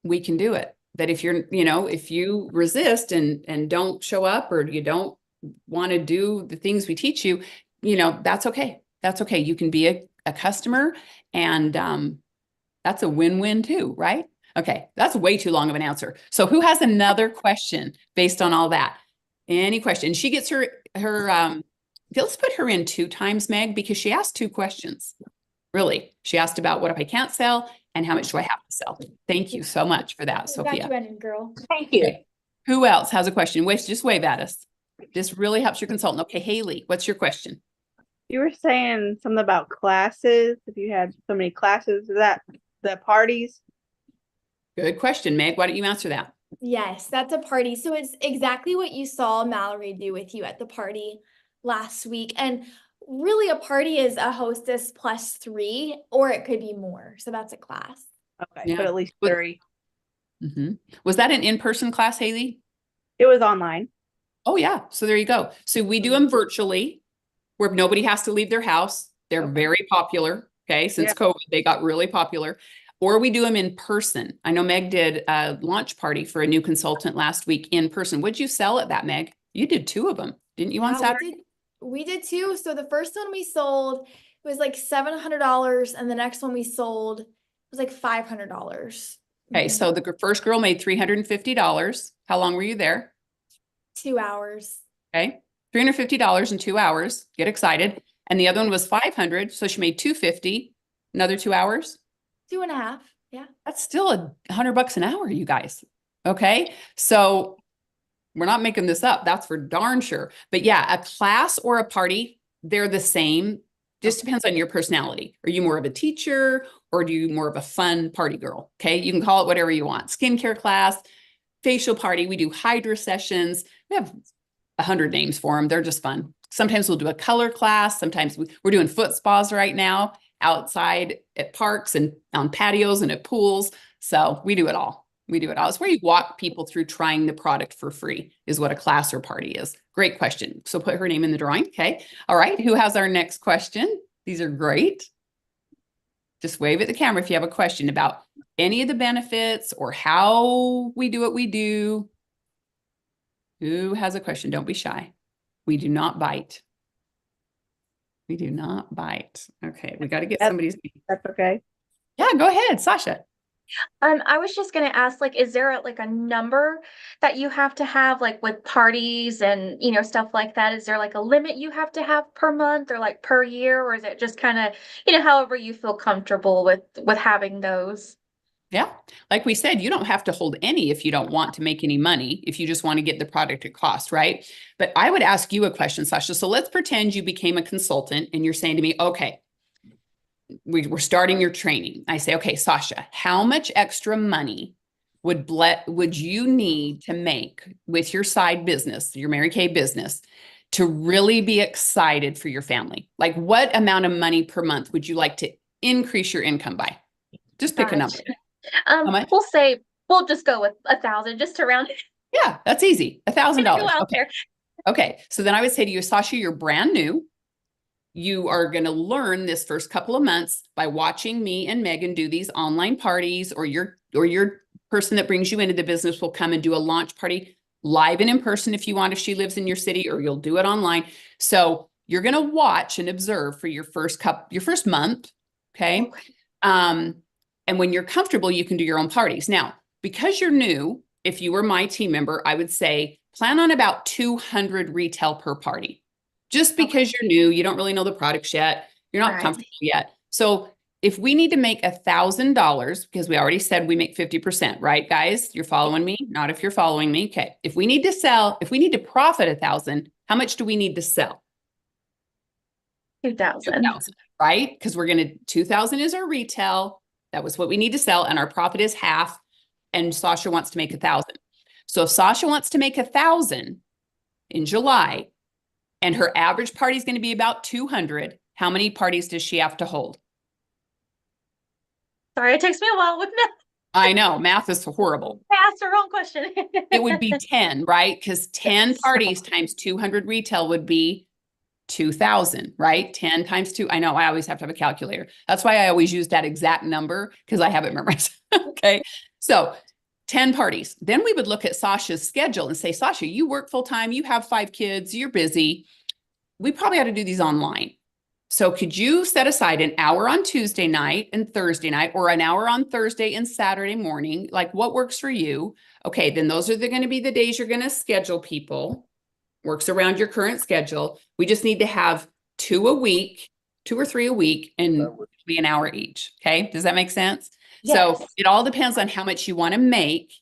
we can do it. That if you're, if you resist and don't show up, or you don't want to do the things we teach you, that's okay. That's okay. You can be a customer, and that's a win-win too, right? Okay, that's way too long of an answer. So who has another question based on all that? Any question? She gets her let's put her in 2 times, Meg, because she asked 2 questions. Really, she asked about what if I can't sell, and how much do I have to sell? Thank you so much for that, Sophia. Got you in, girl. Thank you. Okay. Who else has a question? Just wave at us. This really helps your consultant. Okay, Haley, what's your question? You were saying something about classes. If you had so many classes, is that the parties? Good question, Meg. Why don't you answer that? Yes, that's a party. So it's exactly what you saw Mallory do with you at the party last week. And really, a party is a hostess plus 3, or it could be more. So that's a class. Okay, Yeah. but at least 3. Was that an in-person class, Haley? It was online. Oh, yeah. So there you go. So we do them virtually, where nobody has to leave their house. They're very popular. Okay. Since COVID, they got really popular. Or we do them in person. I know Meg did a launch party for a new consultant last week in person. What'd you sell at that, Meg? You did 2 of them, didn't you, on Saturday? We did 2. So the first one we sold was like $700, and the next one we sold was like $500. Okay. So the first girl made $350. How long were you there? 2 hours. Okay. $350 in 2 hours. Get excited. And the other one was $500. So she made $250. Another 2 hours. 2.5. Yeah. That's still $100 an hour, you guys. Okay. So we're not making this up. That's for darn sure. But yeah, a class or a party, they're the same. Just depends on your personality. Are you more of a teacher, or do you more of a fun party girl? Okay. You can call it whatever you want. Skincare class, facial party. We do hydra sessions. We have 100 names for them. They're just fun. Sometimes we'll do a color class. Sometimes we're doing foot spas right now outside at parks and on patios and at pools. So we do it all. We do it all. It's where you walk people through trying the product for free, is what a class or party is. Great question. So put her name in the drawing. Okay. All right. Who has our next question? These are great. Just wave at the camera if you have a question about any of the benefits or how we do what we do. Who has a question? Don't be shy. We do not bite. We do not bite. Okay, we got to get somebody's. That's okay. Yeah, go ahead, Sasha. I was just gonna ask, like, is there like a number that you have to have, like with parties and stuff like that? Is there like a limit you have to have per month or like per year, or is it just kind of, however you feel comfortable with having those? Yeah. Like we said, you don't have to hold any if you don't want to make any money, if you just want to get the product at cost, right? But I would ask you a question, Sasha. So let's pretend you became a consultant and you're saying to me, okay, we're starting your training. I say, okay, Sasha, how much extra money would you need to make with your side business, your Mary Kay business, to really be excited for your family? Like, what amount of money per month would you like to increase your income by? Just pick a number. How much? We'll just go with 1,000 just to round it. Yeah, that's easy. $1,000. Go out Okay. there. Okay. So then I would say to you, Sasha, you're brand new. You are going to learn this first couple of months by watching me and Megan do these online parties, or your person that brings you into the business will come and do a launch party live and in person if you want, if she lives in your city, or you'll do it online. So you're going to watch and observe for your first month. Okay. And when you're comfortable, you can do your own parties. Now, because you're new, if you were my team member, I would say plan on about 200 retail per party. Just because you're new, you don't really know the products yet, you're not comfortable yet. So if we need to make $1,000, because we already said we make 50%, right, guys? You're following me? Not if you're following me. Okay. If we need to profit 1,000, how much do we need to sell? 2,000. Right? Because 2,000 is our retail. That was what we need to sell. And our profit is half. And Sasha wants to make 1,000. So if Sasha wants to make 1,000 in July, and her average party is going to be about 200, how many parties does she have to hold? Sorry, it takes me a while with math. I know, math is horrible. I asked the wrong question. It would be 10, right? Because 10 parties times 200 retail would be 2,000, right? 10 times 2. I know, I always have to have a calculator. That's why I always use that exact number, because I have it memorized. Okay. So 10 parties. Then we would look at Sasha's schedule and say, Sasha, you work full time, you have 5 kids, you're busy. We probably ought to do these online. So could you set aside an hour on Tuesday night and Thursday night, or an hour on Thursday and Saturday morning? Like, what works for you? Okay, then those are going to be the days you're going to schedule people. Works around your current schedule. We just need to have 2 a week, 2 or 3 a week, and be an hour each. Okay, does that make sense? Yes. So it all depends on how much you want to make,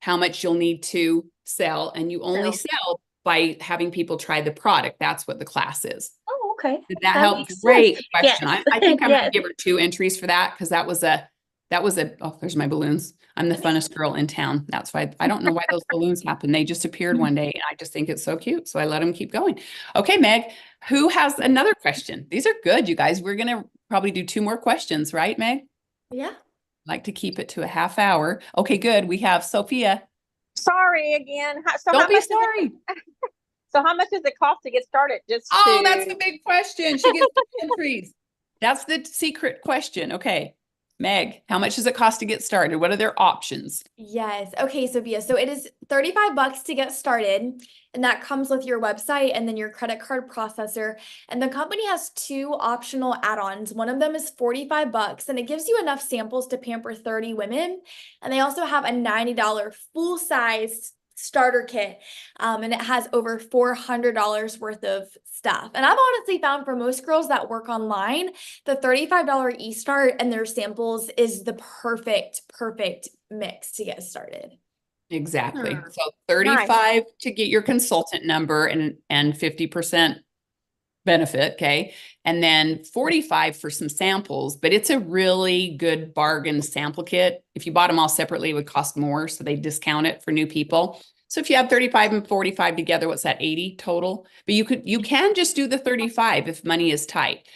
how much you'll need to sell, and you only sell by having people try the product. That's what the class is. Oh, okay. Did that help? makes Great sense. question. Yes. I think I'm going to Yes. give her 2 entries for that, because that was a, oh, there's my balloons. I'm the funnest girl in town. That's why I don't know why those balloons happened. They just appeared one day, and I just think it's so cute. So I let them keep going. Okay, Meg, who has another question? These are good, you guys. We're going to probably do 2 more questions, right, Meg? Yeah. Like to keep it to a half hour. Okay, good. We have Sophia. Sorry again. Don't be sorry. So how much does it cost to get started? That's the big question. She gets 2 entries. That's the secret question. Okay. Meg, how much does it cost to get started? What are their options? Yes. Okay, Sophia. So it is $35 to get started, and that comes with your website and then your credit card processor. And the company has 2 optional add-ons. One of them is $45, and it gives you enough samples to pamper 30 women. And they also have a $90 full-size starter kit, and it has over $400 worth of stuff. And I've honestly found for most girls that work online, the $35 e-start and their samples is the perfect mix to get started. Exactly. So 35 to get your consultant number and 50% benefit. Okay. And then 45 for some samples, but it's a really good bargain sample kit. If you bought them all separately, it would cost more. So they discount it for new people. So if you have 35 and 45 together, what's that, 80 total? But you can just do the 35 if money is tight.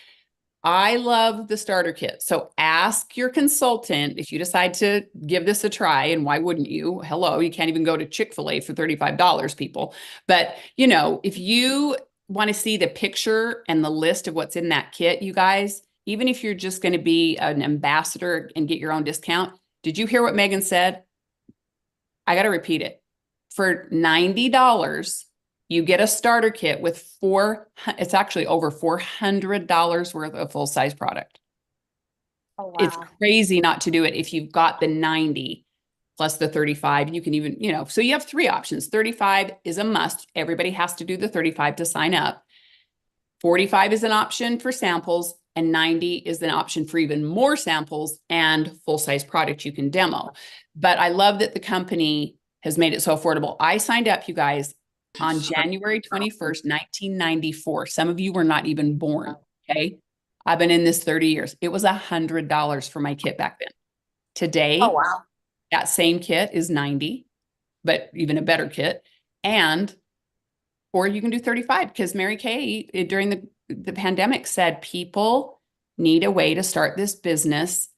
I love the starter kit. So ask your consultant if you decide to give this a try, and why wouldn't you? Hello, you can't even go to Chick-fil-A for $35, people. But, if you want to see the picture and the list of what's in that kit, you guys, even if you're just going to be an ambassador and get your own discount, did you hear what Megan said? I got to repeat it. For $90, you get a starter kit with it's actually over $400 worth of full-size product. Oh, It's wow. crazy not to do it if you've got the 90 plus the 35. You can even, so you have 3 options. 35 is a must. Everybody has to do the 35 to sign up. 45 is an option for samples, and 90 is an option for even more samples and full-size product you can demo. But I love that the company has made it so affordable. I signed up, you guys, on January 21st, 1994. Some of you were not even born, okay? I've been in this 30 years. It was $100 for my kit back then. Today, Oh, wow. that same kit is 90, but even a better kit. Or you can do 35 because Mary Kay during the pandemic said people need a way to start this business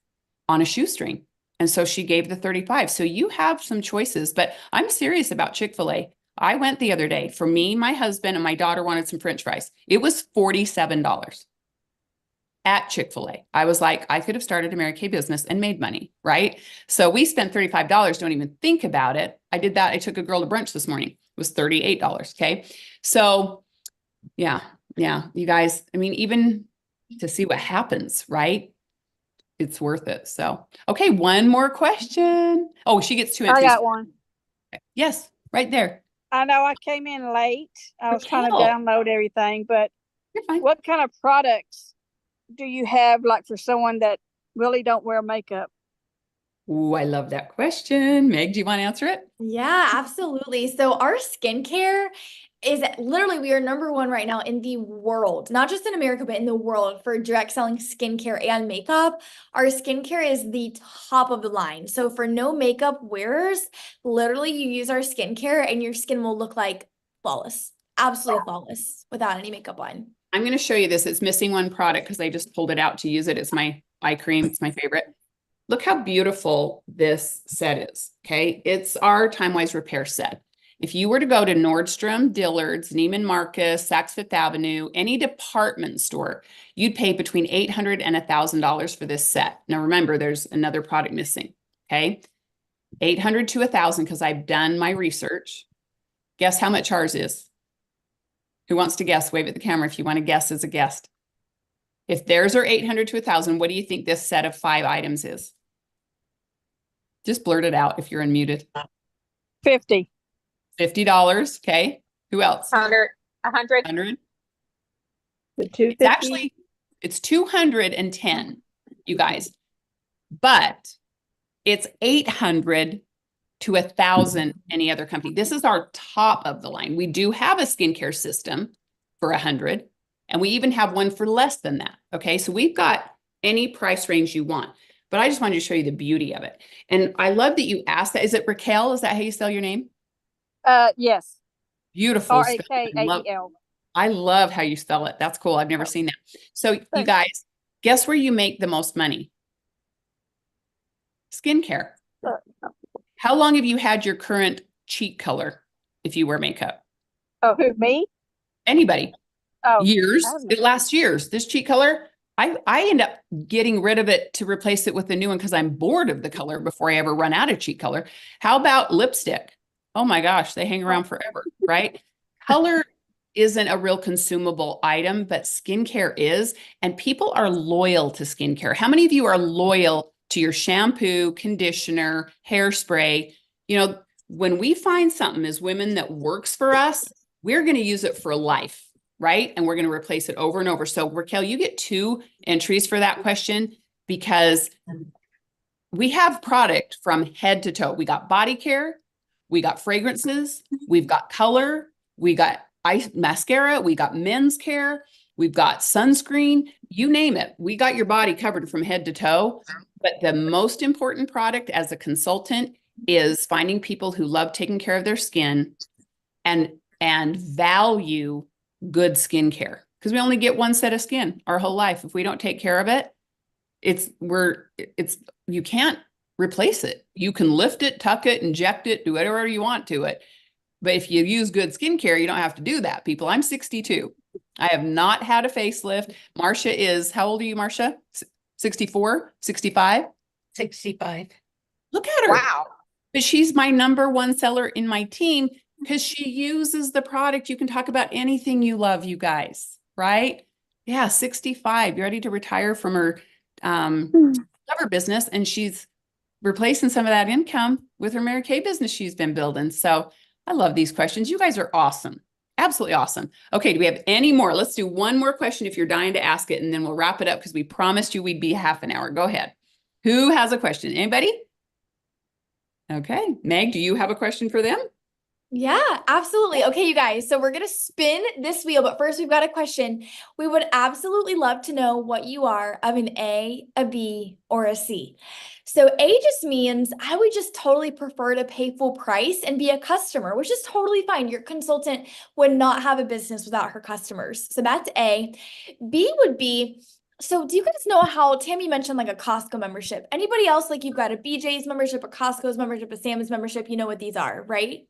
on a shoestring. And so she gave the 35. So you have some choices, but I'm serious about Chick-fil-A. I went the other day. For me, my husband, and my daughter wanted some French fries. It was $47 at Chick-fil-A. I was like, I could have started a Mary Kay business and made money, right? So we spent $35. Don't even think about it. I did that. I took a girl to brunch this morning. It was $38. Okay. So yeah, you guys, I mean, even to see what happens, right? It's worth it. So, okay, one more question. Oh, she gets 2 I entries. got one. Yes, right there. I know I came in late. I was trying to Raquel. download everything, but You're fine. what kind of products do you have, like for someone that really don't wear makeup? Ooh, I love that question. Meg, do you want to answer it? Yeah, absolutely. So our skincare is literally, we are #1 right now in the world, not just in America, but in the world for direct selling skincare and makeup. Our skincare is the top of the line. So for no makeup wearers, literally you use our skincare and your skin will look like flawless, absolutely flawless without any makeup on. I'm going to show you this. It's missing one product because I just pulled it out to use it. It's my eye cream. It's my favorite. Look how beautiful this set is, okay? It's our Time-Wise Repair set. If you were to go to Nordstrom, Dillard's, Neiman Marcus, Saks Fifth Avenue, any department store, you'd pay between $800 and $1,000 for this set. Now remember, there's another product missing, okay? $800 to $1,000 because I've done my research. Guess how much ours is? Who wants to guess? Wave at the camera if you want to guess as a guest. If theirs are $800 to $1,000, what do you think this set of 5 items is? Just blurt it out if you're unmuted. 50. $50. Okay. Who else? 100. 100. 100. The 250. It's actually, it's 210, you guys, but it's 800 to 1,000 any other company. This is our top of the line. We do have a skincare system for 100, and we even have one for less than that. Okay. So we've got any price range you want, but I just wanted to show you the beauty of it. And I love that you asked that. Is it Raquel? Is that how you spell your name? Yes. Beautiful. Rakael. I love how you spell it. That's cool. I've never seen that. So you guys, guess where you make the most money? Skincare. How long have you had your current cheek color if you wear makeup? Oh, who, me? Anybody? Oh, years. It lasts years. This cheek color, I end up getting rid of it to replace it with a new one because I'm bored of the color before I ever run out of cheek color. How about lipstick? Oh my gosh, they hang around forever, right? Color isn't a real consumable item, but skincare is, and people are loyal to skincare. How many of you are loyal to your shampoo, conditioner, hairspray? You know, when we find something as women that works for us, we're going to use it for life, right? And we're going to replace it over and over. So Raquel, you get 2 entries for that question because we have product from head to toe. We got body care, we got fragrances, we've got color, we got eye mascara, we got men's care, we've got sunscreen, you name it. We got your body covered from head to toe. But the most important product as a consultant is finding people who love taking care of their skin and value good skincare, because we only get one set of skin our whole life. If we don't take care of it, you can't replace it. You can lift it, tuck it, inject it, do whatever you want to it. But if you use good skincare, you don't have to do that, people. I'm 62. I have not had a facelift. Marcia is, how old are you, Marcia? 64, 65? 65. Look at her. Wow. But she's my #1 seller in my team because she uses the product. You can talk about anything you love, you guys, right? Yeah, 65. You ready to retire from her love her business, and she's replacing some of that income with her Mary Kay business she's been building. So I love these questions. You guys are awesome. Absolutely awesome. Okay, do we have any more? Let's do one more question if you're dying to ask it, and then we'll wrap it up because we promised you we'd be half an hour. Go ahead. Who has a question? Anybody? Okay. Meg, do you have a question for them? Yeah, absolutely. Okay, you guys. So we're going to spin this wheel, but first we've got a question. We would absolutely love to know what you are of an A, a B, or a C. So A just means I would just totally prefer to pay full price and be a customer, which is totally fine. Your consultant would not have a business without her customers. So that's A. B would be, so do you guys know how Tammy mentioned like a Costco membership? Anybody else, like you've got a BJ's membership, a Costco's membership, a Sam's membership, you know what these are, right?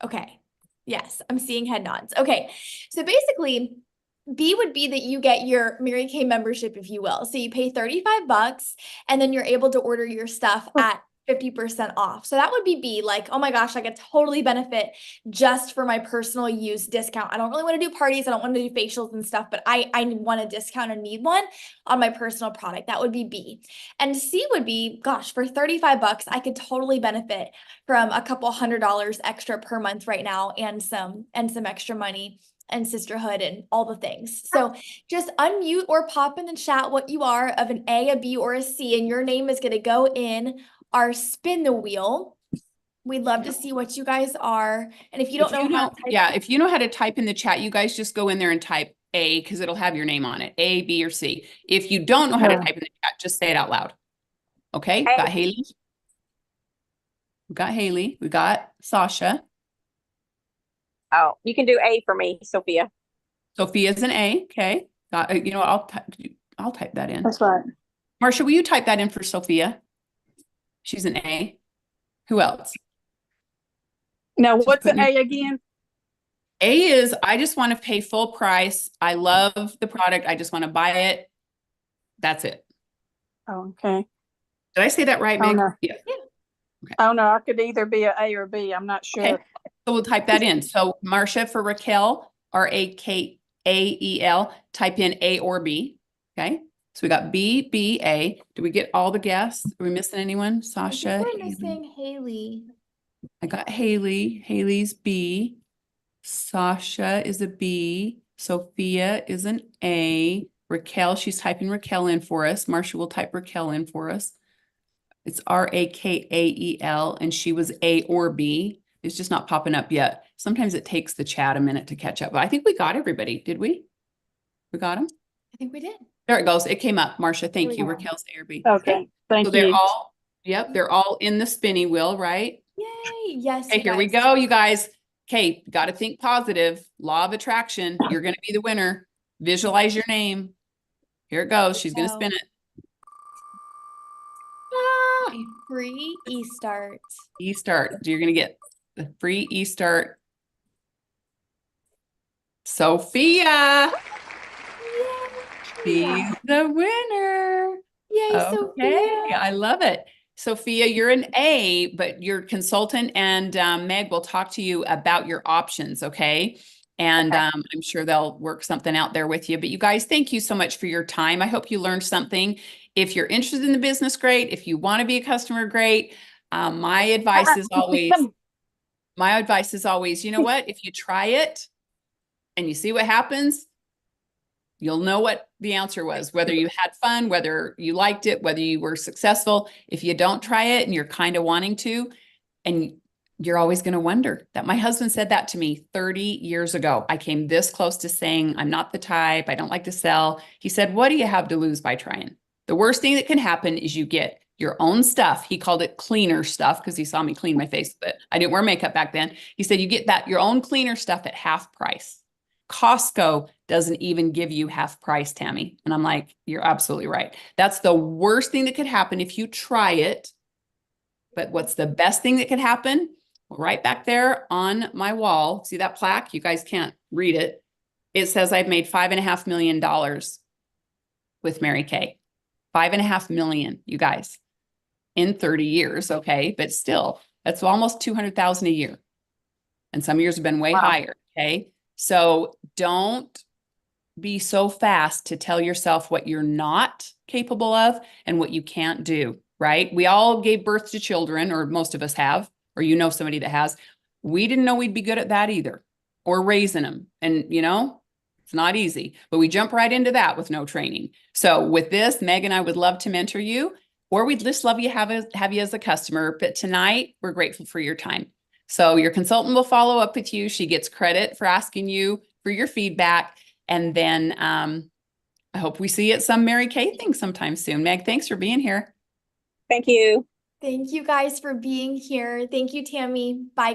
Okay. Yes, I'm seeing head nods. Okay. So basically, B would be that you get your Mary Kay membership, if you will. So you pay $35 and then you're able to order your stuff at 50% off. So that would be B, like, oh my gosh, I could totally benefit just for my personal use discount. I don't really want to do parties. I don't want to do facials and stuff, but I want a discount and need one on my personal product. That would be B. And C would be, gosh, for $35, I could totally benefit from a couple $100 extra per month right now and some extra money and sisterhood and all the things. So just unmute or pop in the chat what you are of an A, a B, or a C, and your name is going to go in our spin the wheel. We'd love to see what you guys are. And if you don't know how to type, if you know how to type in the chat, you guys just go in there and type A because it'll have your name on it, A, B, or C. If you don't know how to type in the chat, just say it out loud. Okay, got Haley. We got Haley. We got Sasha. Oh, you can do A for me, Sophia. Sophia's an A. Okay. Got, you know what? I'll type that in. That's right. Marcia, will you type that in for Sophia? She's an A. Who else? Now, what's the A again? A is I just want to pay full price. I love the product. I just want to buy it. That's it. Oh, okay. Did I say that right, Meg? No. Yeah. Okay. Oh, no, I could either be a or B. I'm not sure. Okay. So we'll type that in. So Marcia for Raquel, Rakael, type in A or B. Okay. So we got B, B, A. Do we get all the guests? Are we missing anyone? Sasha. we're missing Haley. I got Haley. Haley's B. Sasha is a B. Sophia is an A. Raquel, she's typing Raquel in for us. Marcia will type Raquel in for us. It's Rakael, and she was A or B. It's just not popping up yet. Sometimes it takes the chat a minute to catch up, but I think we got everybody. Did we? We got them? I think we did. There it goes. It came up. Marcia, thank you. Raquel's A or B. Okay. Thank you. They're you. all, they're all in the spinning wheel, right? Yay. Yes. Okay, here we go, you guys. Okay, got to think positive. Law of attraction. You're going to be the winner. Visualize your name. Here it goes. She's going to spin it. A free e-start. E-start. You're going to get the free e-start. Sophia. She's the winner. Yay, Okay, Sophia. I love it. Sophia, you're an A, but your consultant and Meg will talk to you about your options, okay? And I'm sure they'll work something out there with you. But you guys, thank you so much for your time. I hope you learned something. If you're interested in the business, great. If you want to be a customer, great. My advice is always, you know what? If you try it and you see what happens, you'll know what the answer was, whether you had fun, whether you liked it, whether you were successful. If you don't try it and you're kind of wanting to, and you're always going to wonder. That my husband said that to me 30 years ago. I came this close to saying, I'm not the type, I don't like to sell. He said, what do you have to lose by trying? The worst thing that can happen is you get your own stuff. He called it cleaner stuff because he saw me clean my face with it. I didn't wear makeup back then. He said, you get your own cleaner stuff at half price. Costco doesn't even give you half price, Tammy. And I'm like, you're absolutely right. That's the worst thing that could happen if you try it. But what's the best thing that could happen? Well, right back there on my wall, see that plaque? You guys can't read it. It says I've made $5.5 million with Mary Kay. $5.5 million, you guys, in 30 years. Okay. But still, that's almost 200,000 a year. And some years have been way higher. Okay. So don't be so fast to tell yourself what you're not capable of and what you can't do, right? We all gave birth to children, or most of us have, or you know somebody that has. We didn't know we'd be good at that either, or raising them. And, you know, it's not easy, but we jump right into that with no training. So with this, Meg and I would love to mentor you, or we'd just love you have you as a customer. But tonight, we're grateful for your time. So your consultant will follow up with you. She gets credit for asking you for your feedback. And then I hope we see you at some Mary Kay thing sometime soon. Meg, thanks for being here. Thank you. Thank you guys for being here. Thank you, Tammy. Bye.